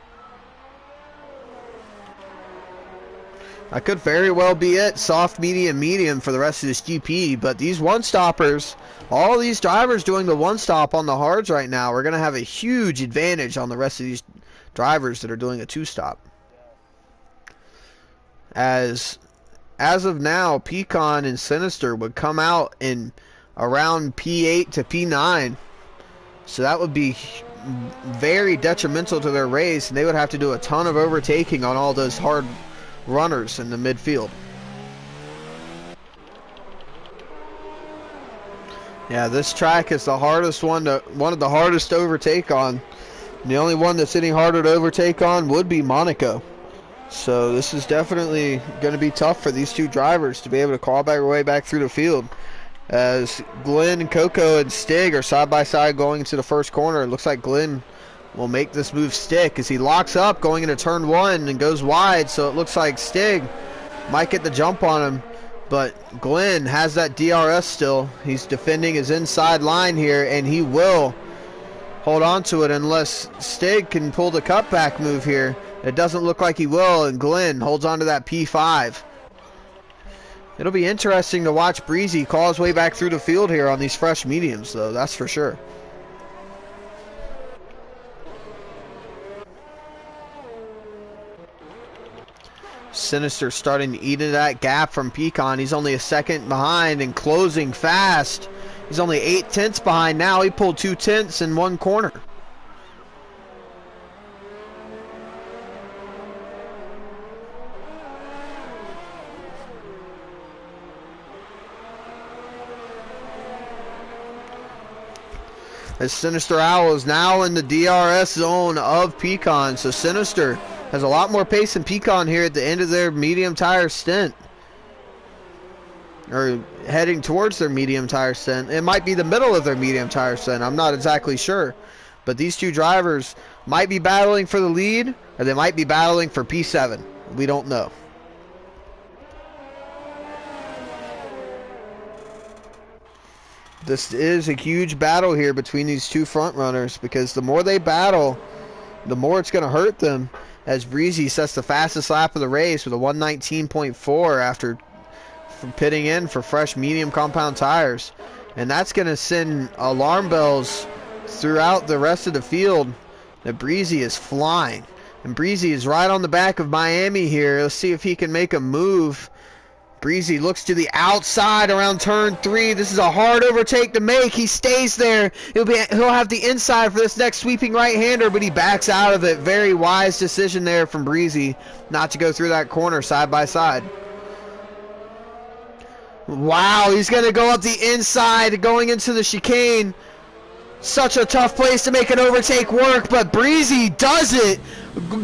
S1: That could very well be it. Soft, medium, medium for the rest of this GP, but these one-stoppers, all these drivers doing the one-stop on the hards right now are going to have a huge advantage on the rest of these drivers that are doing a two-stop. As of now, Pecan and Sinister would come out in around P8 to P9. So that would be very detrimental to their race, and they would have to do a ton of overtaking on all those hard runners in the midfield. Yeah, this track is the hardest one of the hardest to overtake on. And the only one that's any harder to overtake on would be Monaco. So this is definitely going to be tough for these two drivers to be able to claw their way back through the field. As Glenn, Coco, and Stig are side by side going into the first corner. It looks like Glenn will make this move stick as he locks up going into turn one and goes wide. So it looks like Stig might get the jump on him. But Glenn has that DRS still. He's defending his inside line here, and he will hold on to it unless Stig can pull the cutback move here. It doesn't look like he will, and Glenn holds on to that P5. It'll be interesting to watch Breezy claw his way back through the field here on these fresh mediums, though, that's for sure. Sinister starting to eat into that gap from Pecan. He's only a second behind and closing fast. He's only 8 tenths behind now. He pulled 2 tenths in one corner. As Sinister Owl is now in the DRS zone of Pecan. So Sinister has a lot more pace than Pecan here at the end of their medium tire stint. Or heading towards their medium tire stint. It might be the middle of their medium tire stint. I'm not exactly sure. But these two drivers might be battling for the lead, or they might be battling for P7. We don't know. This is a huge battle here between these two front runners, because the more they battle, the more it's going to hurt them, as Breezy sets the fastest lap of the race with a 119.4 after pitting in for fresh medium compound tires. And that's going to send alarm bells throughout the rest of the field that Breezy is flying. And Breezy is right on the back of Miami here. Let's see if he can make a move. Breezy looks to the outside around turn 3. This is a hard overtake to make. He stays there. He'll have the inside for this next sweeping right-hander, but he backs out of it. Very wise decision there from Breezy not to go through that corner side by side. Wow, he's going to go up the inside going into the chicane. Such a tough place to make an overtake work, but Breezy does it.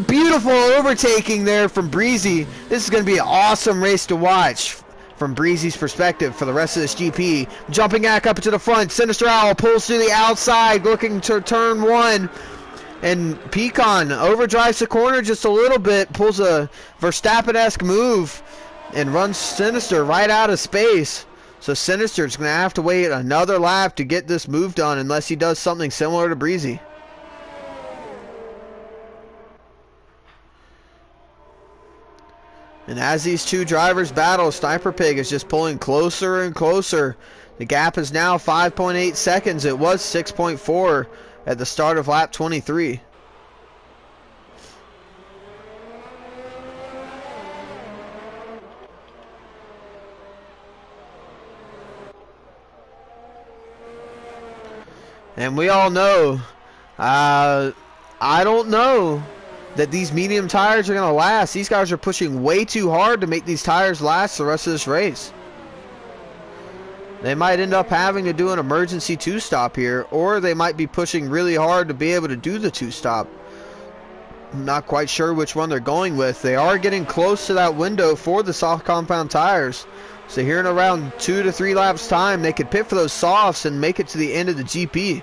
S1: Beautiful overtaking there from Breezy. This is going to be an awesome race to watch from Breezy's perspective for the rest of this GP. Jumping back up to the front. Sinister Owl pulls to the outside looking to turn 1. And Pecan overdrives the corner just a little bit, pulls a Verstappen-esque move, and runs Sinister right out of space. So Sinister's going to have to wait another lap to get this move done unless he does something similar to Breezy. And as these two drivers battle, Sniper Pig is just pulling closer and closer. The gap is now 5.8 seconds. It was 6.4 at the start of lap 23. And we all know, I don't know that these medium tires are going to last. These guys are pushing way too hard to make these tires last the rest of this race. They might end up having to do an emergency two-stop here, or they might be pushing really hard to be able to do the two-stop. I'm not quite sure which one they're going with. They are getting close to that window for the soft compound tires. So here in around 2 to 3 laps time, they could pit for those softs and make it to the end of the GP.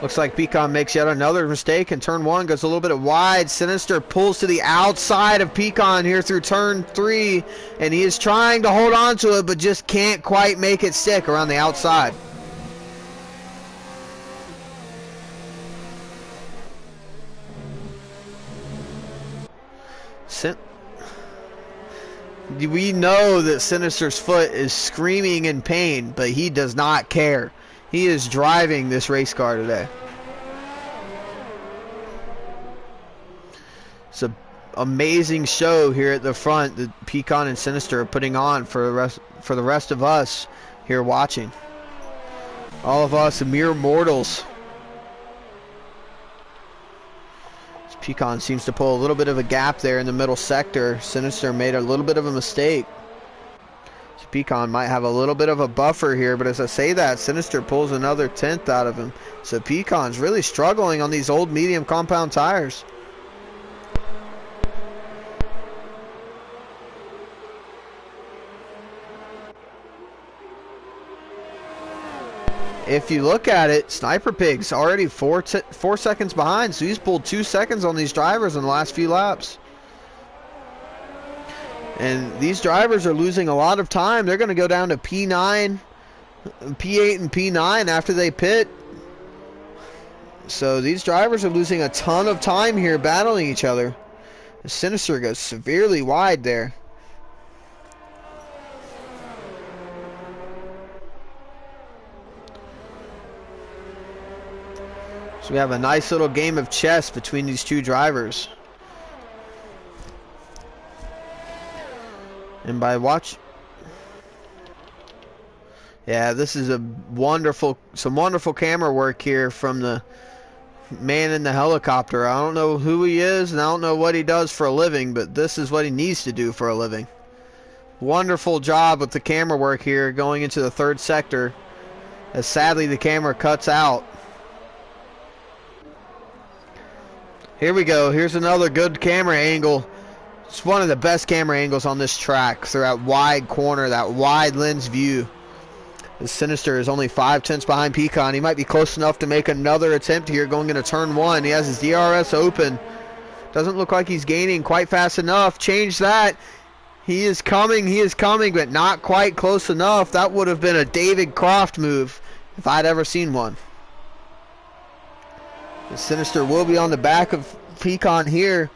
S1: Looks like Pecan makes yet another mistake in turn 1, goes a little bit wide. Sinister pulls to the outside of Pecan here through turn 3, and he is trying to hold on to it, but just can't quite make it stick around the outside. We know that Sinister's foot is screaming in pain, but he does not care. He is driving this race car today. It's an amazing show here at the front that Pecan and Sinister are putting on for the rest of us here watching. All of us mere mortals. Pecan seems to pull a little bit of a gap there in the middle sector. Sinister made a little bit of a mistake. Pecan might have a little bit of a buffer here, but as I say that, Sinister pulls another 10th out of him. So Pecan's really struggling on these old medium compound tires. If you look at it, Sniper Pig's already 4 seconds behind, so he's pulled 2 seconds on these drivers in the last few laps. And these drivers are losing a lot of time. They're going to go down to P9, P8 and P9 after they pit. So these drivers are losing a ton of time here battling each other. Sinister goes severely wide there. So we have a nice little game of chess between these two drivers. And by yeah, this is some wonderful camera work here from the man in the helicopter. I don't know who he is and I don't know what he does for a living, but this is what he needs to do for a living. Wonderful job with the camera work here going into the third sector, as sadly the camera cuts out. Here we go. Here's another good camera angle. It's one of the best camera angles on this track through that wide corner, that wide lens view. The Sinister is only 5 tenths behind Pecan. He might be close enough to make another attempt here going into turn 1. He has his DRS open. Doesn't look like he's gaining quite fast enough. Change that. He is coming, but not quite close enough. That would have been a David Croft move if I'd ever seen one. The Sinister will be on the back of Pecan here.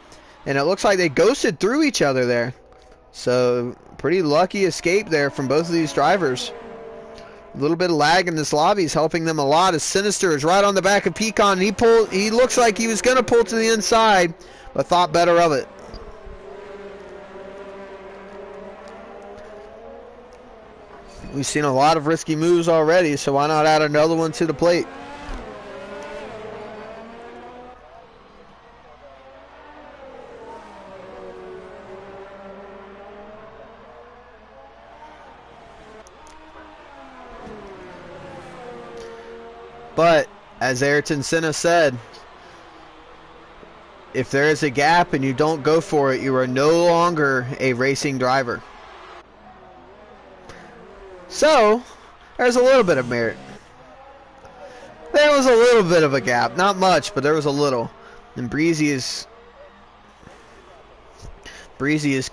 S1: And it looks like they ghosted through each other there. So, pretty lucky escape there from both of these drivers. A little bit of lag in this lobby is helping them a lot, as Sinister is right on the back of Pecan. He looks like he was going to pull to the inside, but thought better of it. We've seen a lot of risky moves already, so why not add another one to the plate? But, as Ayrton Senna said, if there is a gap and you don't go for it, you are no longer a racing driver. So, there's a little bit of merit. There was a little bit of a gap. Not much, but there was a little. And Breezy is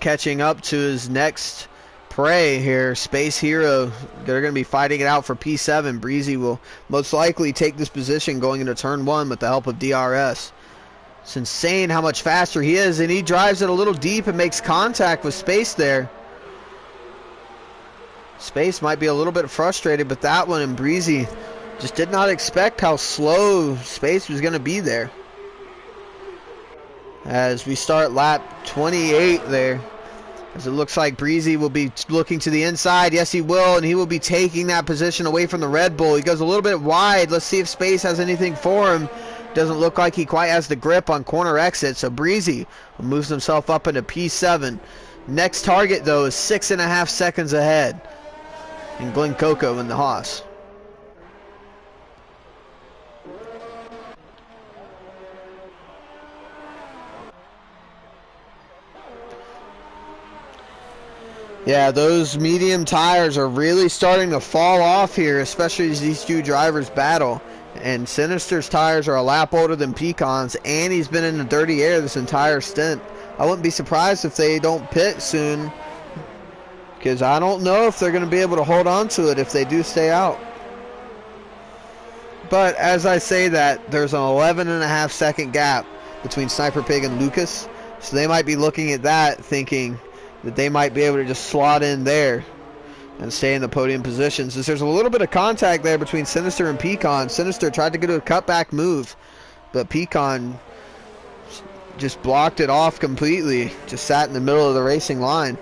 S1: catching up to his next prey here, Space Hero. They're going to be fighting it out for P7. Breezy will most likely take this position going into turn 1 with the help of DRS. It's insane how much faster he is, and he drives it a little deep and makes contact with Space there. Space might be a little bit frustrated with that one, and Breezy just did not expect how slow Space was going to be there. as we start lap 28 there. As it looks like Breezy will be looking to the inside. Yes, he will, and he will be taking that position away from the Red Bull. He goes a little bit wide. Let's see if Space has anything for him. Doesn't look like he quite has the grip on corner exit, so Breezy moves himself up into P7. Next target, though, is 6.5 seconds ahead in Glen Coco in the Haas. Yeah, those medium tires are really starting to fall off here, especially as these two drivers battle. And Sinister's tires are a lap older than Pecan's, and he's been in the dirty air this entire stint. I wouldn't be surprised if they don't pit soon, because I don't know if they're going to be able to hold on to it if they do stay out. But as I say that, there's an 11.5 second gap between Sniper Pig and Lucas, so they might be looking at that thinking that they might be able to just slot in there and stay in the podium positions. There's a little bit of contact there between Sinister and Pecan. Sinister tried to get a cutback move, but Pecan just blocked it off completely. Just sat in the middle of the racing line.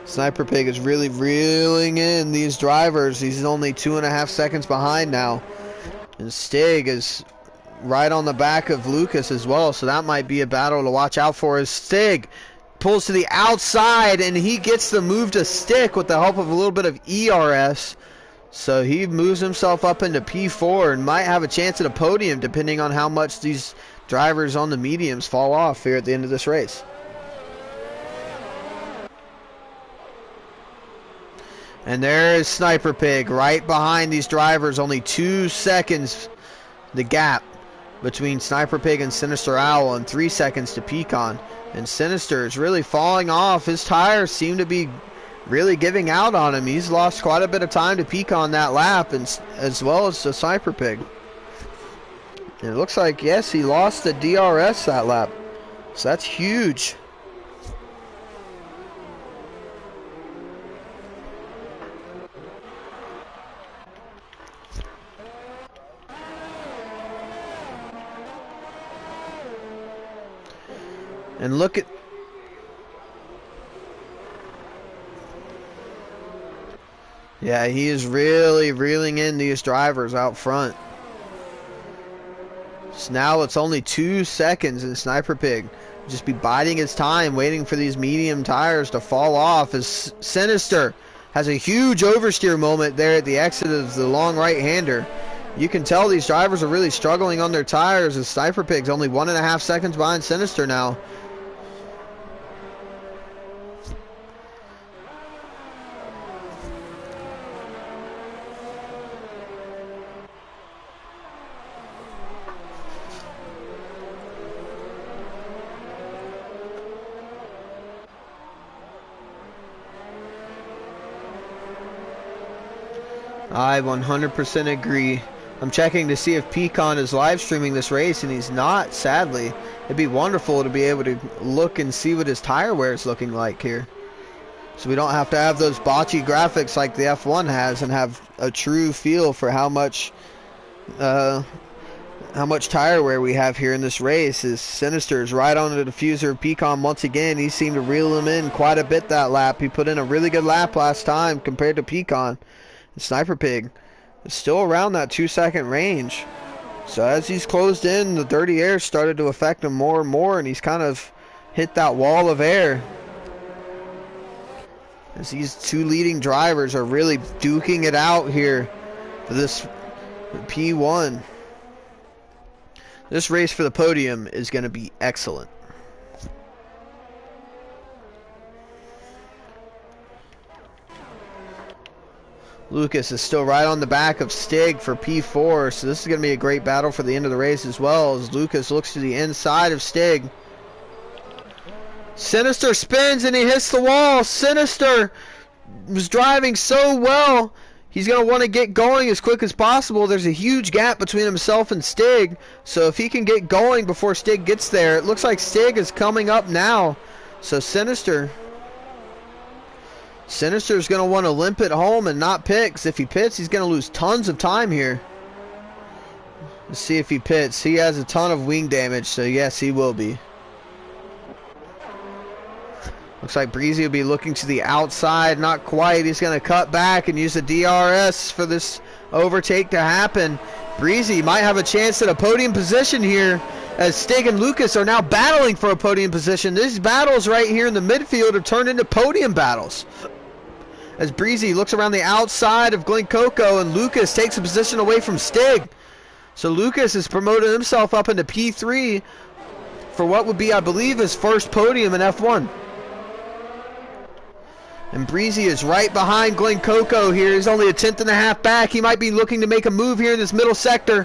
S1: Sniper Pig is really reeling in these drivers. He's only 2.5 seconds behind now. And Stig is right on the back of Lucas as well, so that might be a battle to watch out for. As Stig pulls to the outside, and he gets the move to stick with the help of a little bit of ERS. So he moves himself up into P4 and might have a chance at a podium depending on how much these drivers on the mediums fall off here at the end of this race. And there is Sniper Pig right behind these drivers. Only 2 seconds the gap between Sniper Pig and Sinister Owl, and 3 seconds to Pecan. And Sinister is really falling off. His tires seem to be really giving out on him. He's lost quite a bit of time to Pecan that lap, and as well as the Sniper Pig. And it looks like, yes, he lost the DRS that lap. So that's huge. And look at... Yeah, he is really reeling in these drivers out front. So now it's only 2 seconds, and Sniper Pig just be biding his time, waiting for these medium tires to fall off, as Sinister has a huge oversteer moment there at the exit of the long right-hander. You can tell these drivers are really struggling on their tires, as Sniper Pig's only 1.5 seconds behind Sinister now. I 100% agree. I'm checking to see if Pecan is live streaming this race, and he's not, sadly. It'd be wonderful to be able to look and see what his tire wear is looking like here, so we don't have to have those botchy graphics like the F1 has, and have a true feel for how much tire wear we have here in this race. As Sinister is right on the diffuser of Pecan once again. He seemed to reel him in quite a bit that lap. He put in a really good lap last time compared to Pecan. Sniper Pig is still around that 2 second range. So as he's closed in, the dirty air started to affect him more and more, and he's kind of hit that wall of air. As these two leading drivers are really duking it out here for this P1. This race for the podium is going to be excellent. Lucas is still right on the back of Stig for P4, so this is going to be a great battle for the end of the race as well, as Lucas looks to the inside of Stig. Sinister spins and he hits the wall. Sinister was driving so well. He's going to want to get going as quick as possible. There's a huge gap between himself and Stig, so if he can get going before Stig gets there, it looks like Stig is coming up now. So Sinister Sinister's going to want to limp it home and not pit, 'cause if he pits, he's going to lose tons of time here. Let's see if he pits. He has a ton of wing damage, so yes, he will be. Looks like Breezy will be looking to the outside. Not quite. He's going to cut back and use the DRS for this overtake to happen. Breezy might have a chance at a podium position here, as Stig and Lucas are now battling for a podium position. These battles right here in the midfield have turned into podium battles, as Breezy looks around the outside of Glenn Coco and Lucas takes a position away from Stig. So Lucas has promoted himself up into P3 for what would be, I believe, his first podium in F1. And Breezy is right behind Glenn Coco here. He's only a 10th and a half back. He might be looking to make a move here in this middle sector.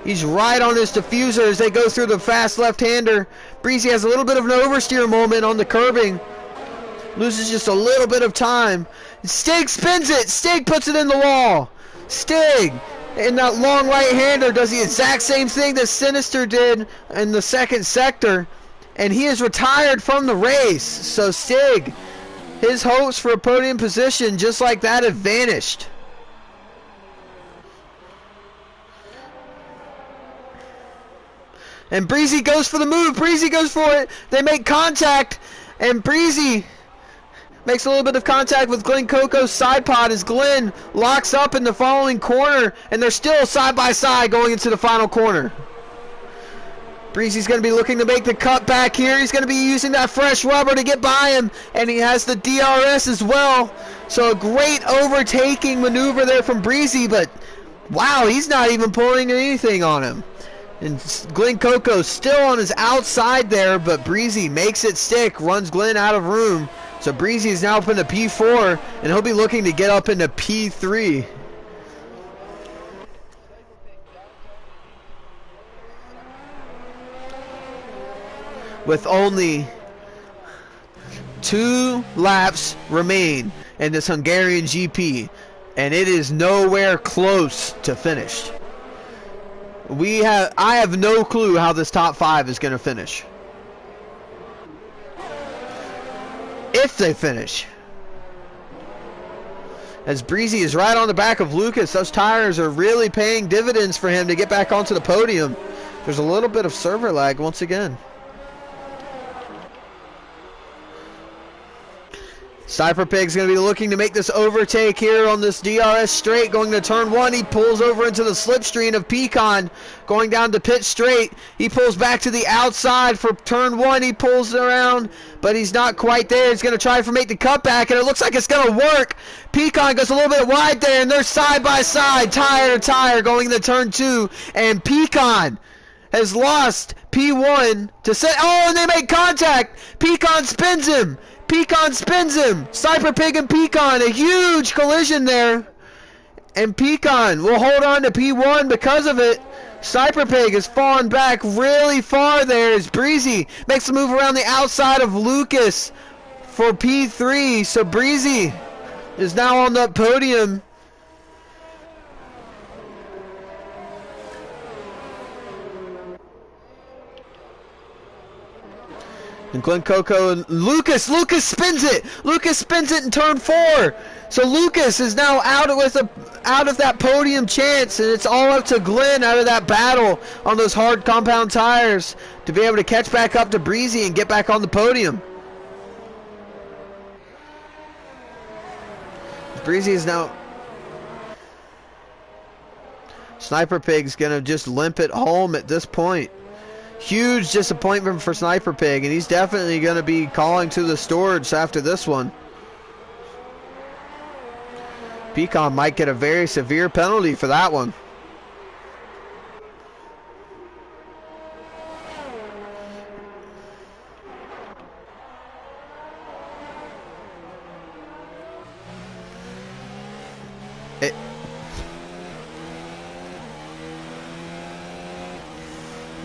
S1: He's right on his diffuser as they go through the fast left-hander. Breezy has a little bit of an oversteer moment on the curbing. Loses just a little bit of time. Stig spins it. Stig puts it in the wall. Stig, in that long right-hander, does the exact same thing that Sinister did in the second sector. And he is retired from the race. So Stig, his hopes for a podium position just like that have vanished. And Breezy goes for the move. Breezy goes for it. They make contact. And Breezy makes a little bit of contact with Glenn Coco's side pod as Glenn locks up in the following corner. And they're still side by side going into the final corner. Breezy's going to be looking to make the cut back here. He's going to be using that fresh rubber to get by him. And he has the DRS as well. So a great overtaking maneuver there from Breezy. But wow, he's not even pulling anything on him. And Glenn Coco still on his outside there. But Breezy makes it stick. Runs Glenn out of room. So Breezy is now up into P4. And he'll be looking to get up into P3. With only 2 laps remain in this Hungarian GP, and it is nowhere close to finished. I have no clue how this top 5 is going to finish. If they finish. As Breezy is right on the back of Lucas, those tires are really paying dividends for him to get back onto the podium. There's a little bit of server lag once again. Cypher Pig's going to be looking to make this overtake here on this DRS straight. Going to turn 1, he pulls over into the slipstream of Pecan. Going down to pit straight, he pulls back to the outside for turn 1. He pulls around, but he's not quite there. He's going to try to make the cutback, and it looks like it's going to work. Pecan goes a little bit wide there, and they're side by side, tire to tire, going into turn 2. And Pecan has lost P1 to set. Oh, and they make contact. Pecan spins him. Pecan spins him. Cypher Pig and Pecan, a huge collision there. And Pecan will hold on to P1 because of it. Cypher Pig has fallen back really far there as Breezy makes a move around the outside of Lucas for P3. So Breezy is now on the podium. And Glenn Coco and Lucas spins it. Lucas spins it in turn 4. So Lucas is now out of that podium chance, and it's all up to Glenn out of that battle on those hard compound tires to be able to catch back up to Breezy and get back on the podium. Breezy is now. Sniper Pig's gonna just limp it home at this point. Huge disappointment for Sniper Pig, and he's definitely going to be calling to the storage after this one. Pecan might get a very severe penalty for that one.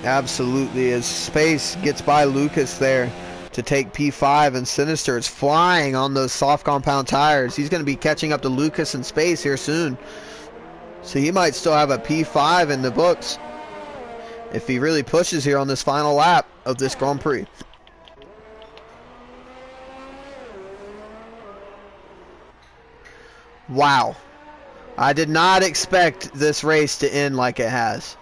S1: Absolutely, as Space gets by Lucas there to take P5, and Sinister is flying on those soft compound tires. He's going to be catching up to Lucas in Space here soon. So he might still have a P5 in the books if he really pushes here on this final lap of this Grand Prix. Wow. I did not expect this race to end like it has.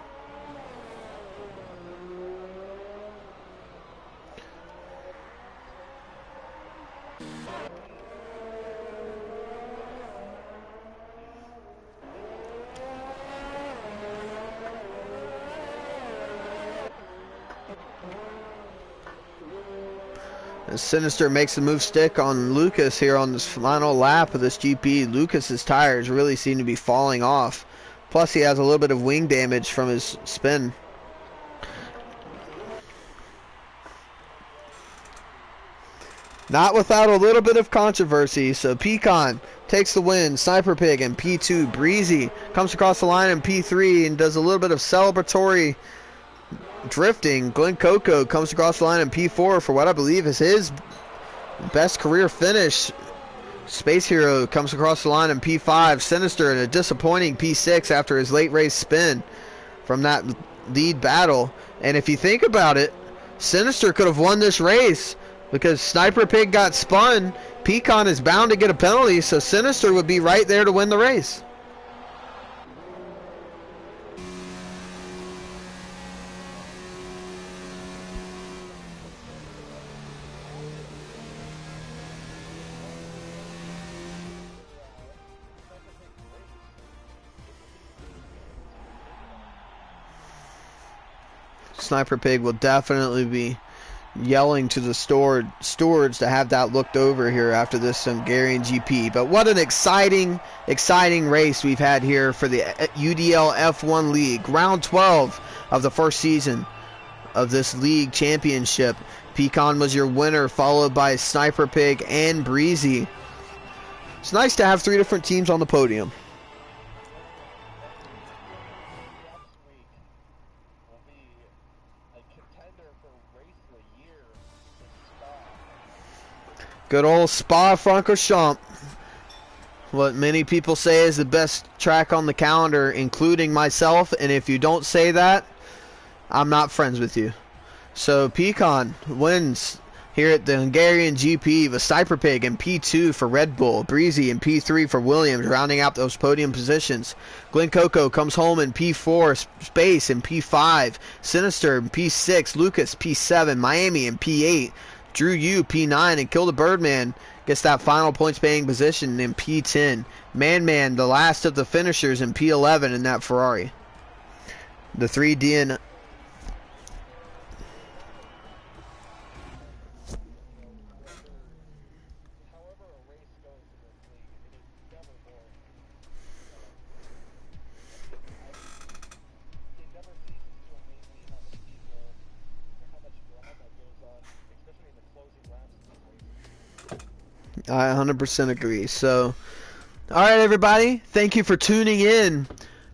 S1: Sinister makes the move stick on Lucas here on this final lap of this GP. Lucas's tires really seem to be falling off. Plus he has a little bit of wing damage from his spin. Not without a little bit of controversy. So Pecan takes the win. Sniper Pig in P2. Breezy comes across the line in P3 and does a little bit of celebratory drifting. Glenn Coco comes across the line in P4 for what I believe is his best career finish. Space Hero comes across the line in P5. Sinister in a disappointing P6 after his late race spin from that lead battle. And if you think about it, Sinister could have won this race because Sniper Pig got spun. Pecan is bound to get a penalty, so Sinister would be right there to win the race. Sniper Pig will definitely be yelling to the stewards to have that looked over here after this Hungarian GP. But what an exciting race we've had here for the UDL F1 League. Round 12 of the first season of this league championship. Pecan was your winner, followed by Sniper Pig and Breezy. It's nice to have 3 different teams on the podium. Good old Spa-Francorchamps. What many people say is the best track on the calendar, including myself. And if you don't say that, I'm not friends with you. So Pecan wins here at the Hungarian GP with Sniper Pig in P2 for Red Bull. Breezy in P3 for Williams, rounding out those podium positions. Glenn Coco comes home in P4. Space in P5. Sinister in P6. Lucas P7. Miami in P8. Drew U P9 and Kill the Birdman gets that final points paying position in P10. Man, the last of the finishers in P11 in that Ferrari. The 3DN. I 100% agree. So, alright everybody, thank you for tuning in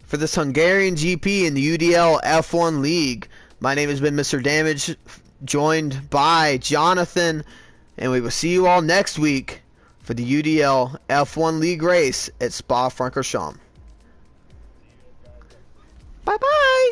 S1: for this Hungarian GP in the UDL F1 League. My name has been Mr. Damage, joined by Jonathan, and we will see you all next week for the UDL F1 League race at Spa-Francorchamps. Bye-bye!